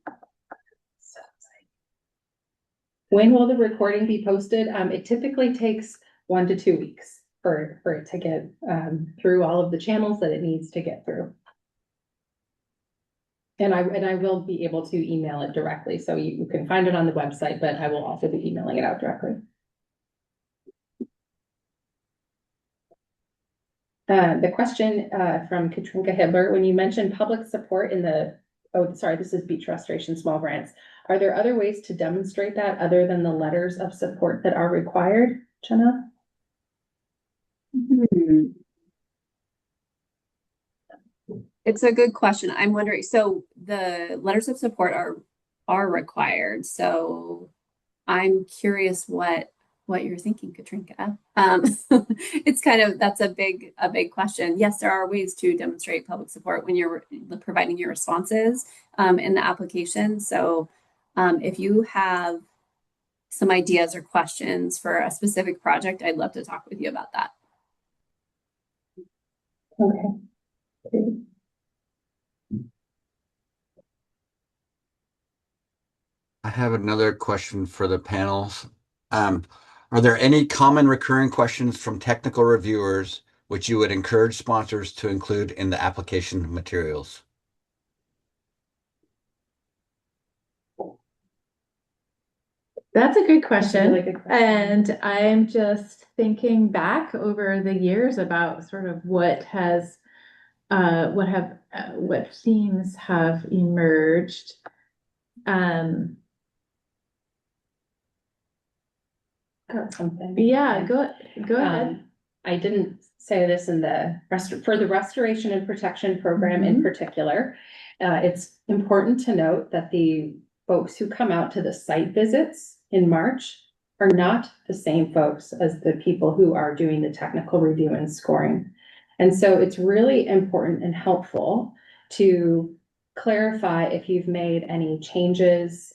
When will the recording be posted? It typically takes 1 to 2 weeks for it to get through all of the channels that it needs to get through. And I will be able to email it directly, so you can find it on the website, but I will also be emailing it out directly. The question from Katrinka Hibbler, when you mentioned public support in the, oh, sorry, this is beach restoration small grants. Are there other ways to demonstrate that other than the letters of support that are required, Jenna? It's a good question. I'm wondering, so the letters of support are required. So I'm curious what you're thinking, Katrinka. It's kind of, that's a big question. Yes, there are ways to demonstrate public support when you're providing your responses in the application. So if you have some ideas or questions for a specific project, I'd love to talk with you about that. Okay. I have another question for the panels. Are there any common recurring questions from technical reviewers which you would encourage sponsors to include in the application materials? That's a good question. Really good question. And I'm just thinking back over the years about sort of what themes have emerged. Got something. Yeah, go ahead. I didn't say this in the for the restoration and protection program in particular. It's important to note that the folks who come out to the site visits in March are not the same folks as the people who are doing the technical review and scoring. And so it's really important and helpful to clarify if you've made any changes,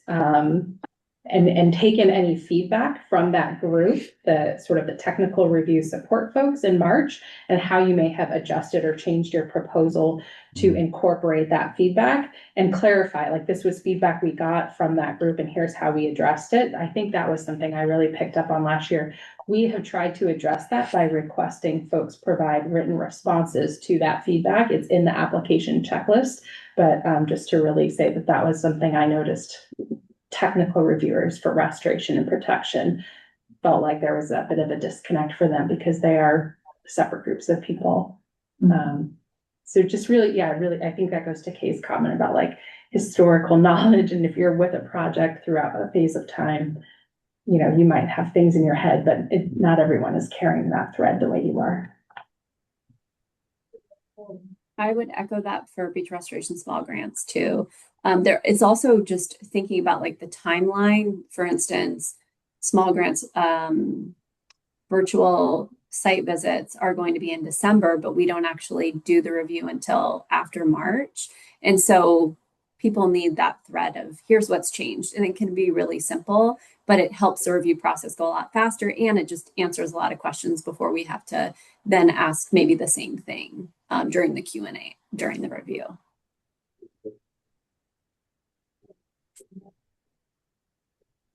and taken any feedback from that group, the sort of the technical review support folks in March, and how you may have adjusted or changed your proposal to incorporate that feedback and clarify, like, this was feedback we got from that group and here's how we addressed it. I think that was something I really picked up on last year. We have tried to address that by requesting folks provide written responses to that feedback. It's in the application checklist, but just to really say that that was something I noticed. Technical reviewers for restoration and protection felt like there was a bit of a disconnect for them because they are separate groups of people. So just really, I think that goes to Kay's comment about like historical knowledge. And if you're with a project throughout a phase of time, you know, you might have things in your head, but not everyone is carrying that thread the way you are. I would echo that for beach restoration small grants too. It's also just thinking about like the timeline. For instance, small grants, virtual site visits are going to be in December, but we don't actually do the review until after March. And so people need that thread of here's what's changed. And it can be really simple, but it helps the review process go a lot faster. And it just answers a lot of questions before we have to then ask maybe the same thing during the Q&A, during the review.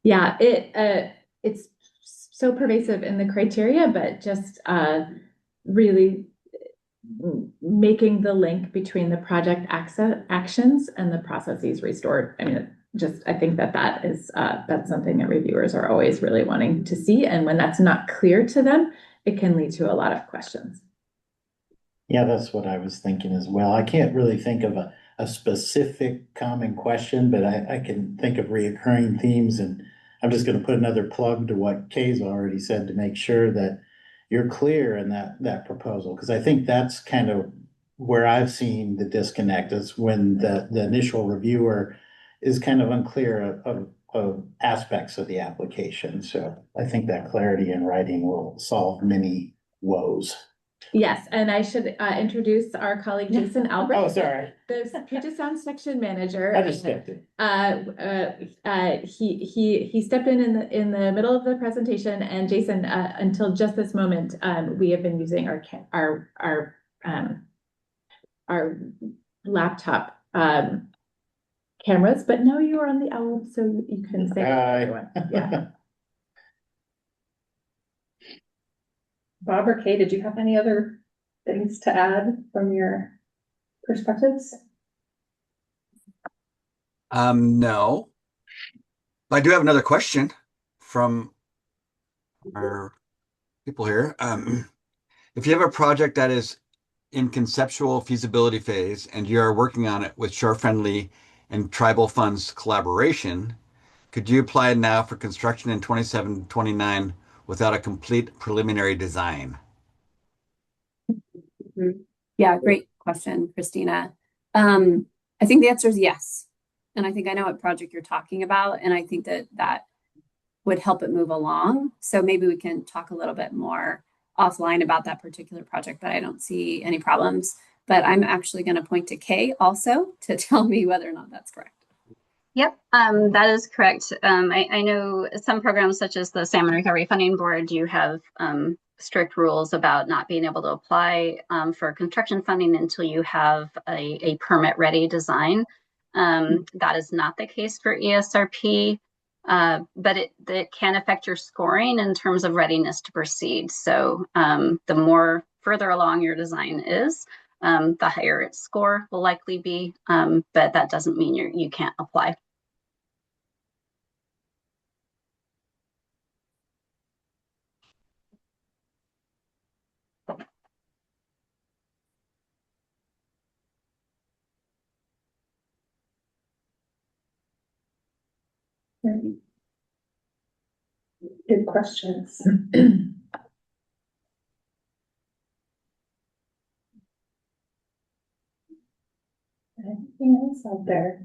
Yeah, it's so pervasive in the criteria, but just really making the link between the project actions and the processes restored. I mean, I think that is, that's something that reviewers are always really wanting to see. And when that's not clear to them, it can lead to a lot of questions. Yeah, that's what I was thinking as well. I can't really think of a specific common question, but I can think of reoccurring themes, and I'm just gonna put another plug to what Kay's already said to make sure that you're clear in that proposal, because I think that's kind of where I've seen the disconnect is when the initial reviewer is kind of unclear of aspects of the application. So I think that clarity in writing will solve many woes. Yes, and I should introduce our colleague Jason Albrecht. Oh, sorry. The Puget Sound section manager. I just stepped in. He stepped in the middle of the presentation, and Jason, until just this moment, we have been using our laptop cameras, but now you are on the owl, so you can say hi, everyone. Yeah. Bob or Kay, did you have any other things to add from your perspectives? No. I do have another question from our people here. If you have a project that is in conceptual feasibility phase and you are working on it with shore-friendly and tribal funds collaboration, could you apply now for construction in 27, 29 without a complete preliminary design? Yeah, great question, Christina. I think the answer is yes. And I think I know what project you're talking about, and I think that would help it move along. So maybe we can talk a little bit more offline about that particular project, but I don't see any problems. But I'm actually going to point to Kay also to tell me whether or not that's correct. Yep, that is correct. I know some programs such as the Salmon Recovery Funding Board do have strict rules about not being able to apply for construction funding until you have a permit-ready design. That is not the case for ESRP, but it can affect your scoring in terms of readiness to proceed. So the more further along your design is, the higher its score will likely be, but that doesn't mean you can't apply. Good questions. Anything else out there?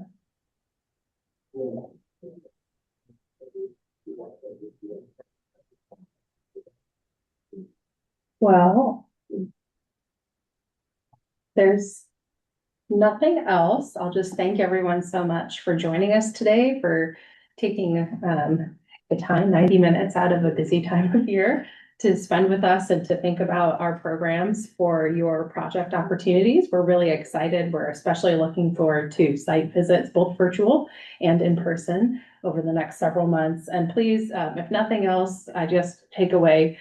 Well, there's nothing else. I'll just thank everyone so much for joining us today, for taking the time, 90 minutes out of a busy time of year to spend with us and to think about our programs for your project opportunities. We're really excited. We're especially looking forward to site visits, both virtual and in person, over the next several months. And please, if nothing else, I just take away,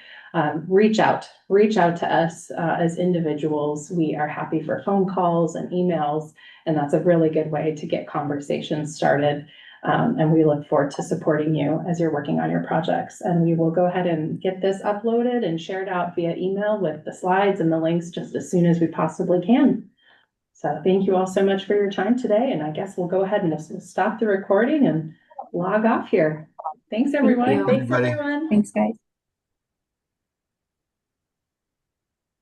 reach out to us as individuals. We are happy for phone calls and emails, and that's a really good way to get conversations started. And we look forward to supporting you as you're working on your projects. And we will go ahead and get this uploaded and shared out via email with the slides and the links just as soon as we possibly can. So thank you all so much for your time today. And I guess we'll go ahead and stop the recording and log off here. Thanks, everyone. Thank you. Thanks, everyone. Thanks, guys.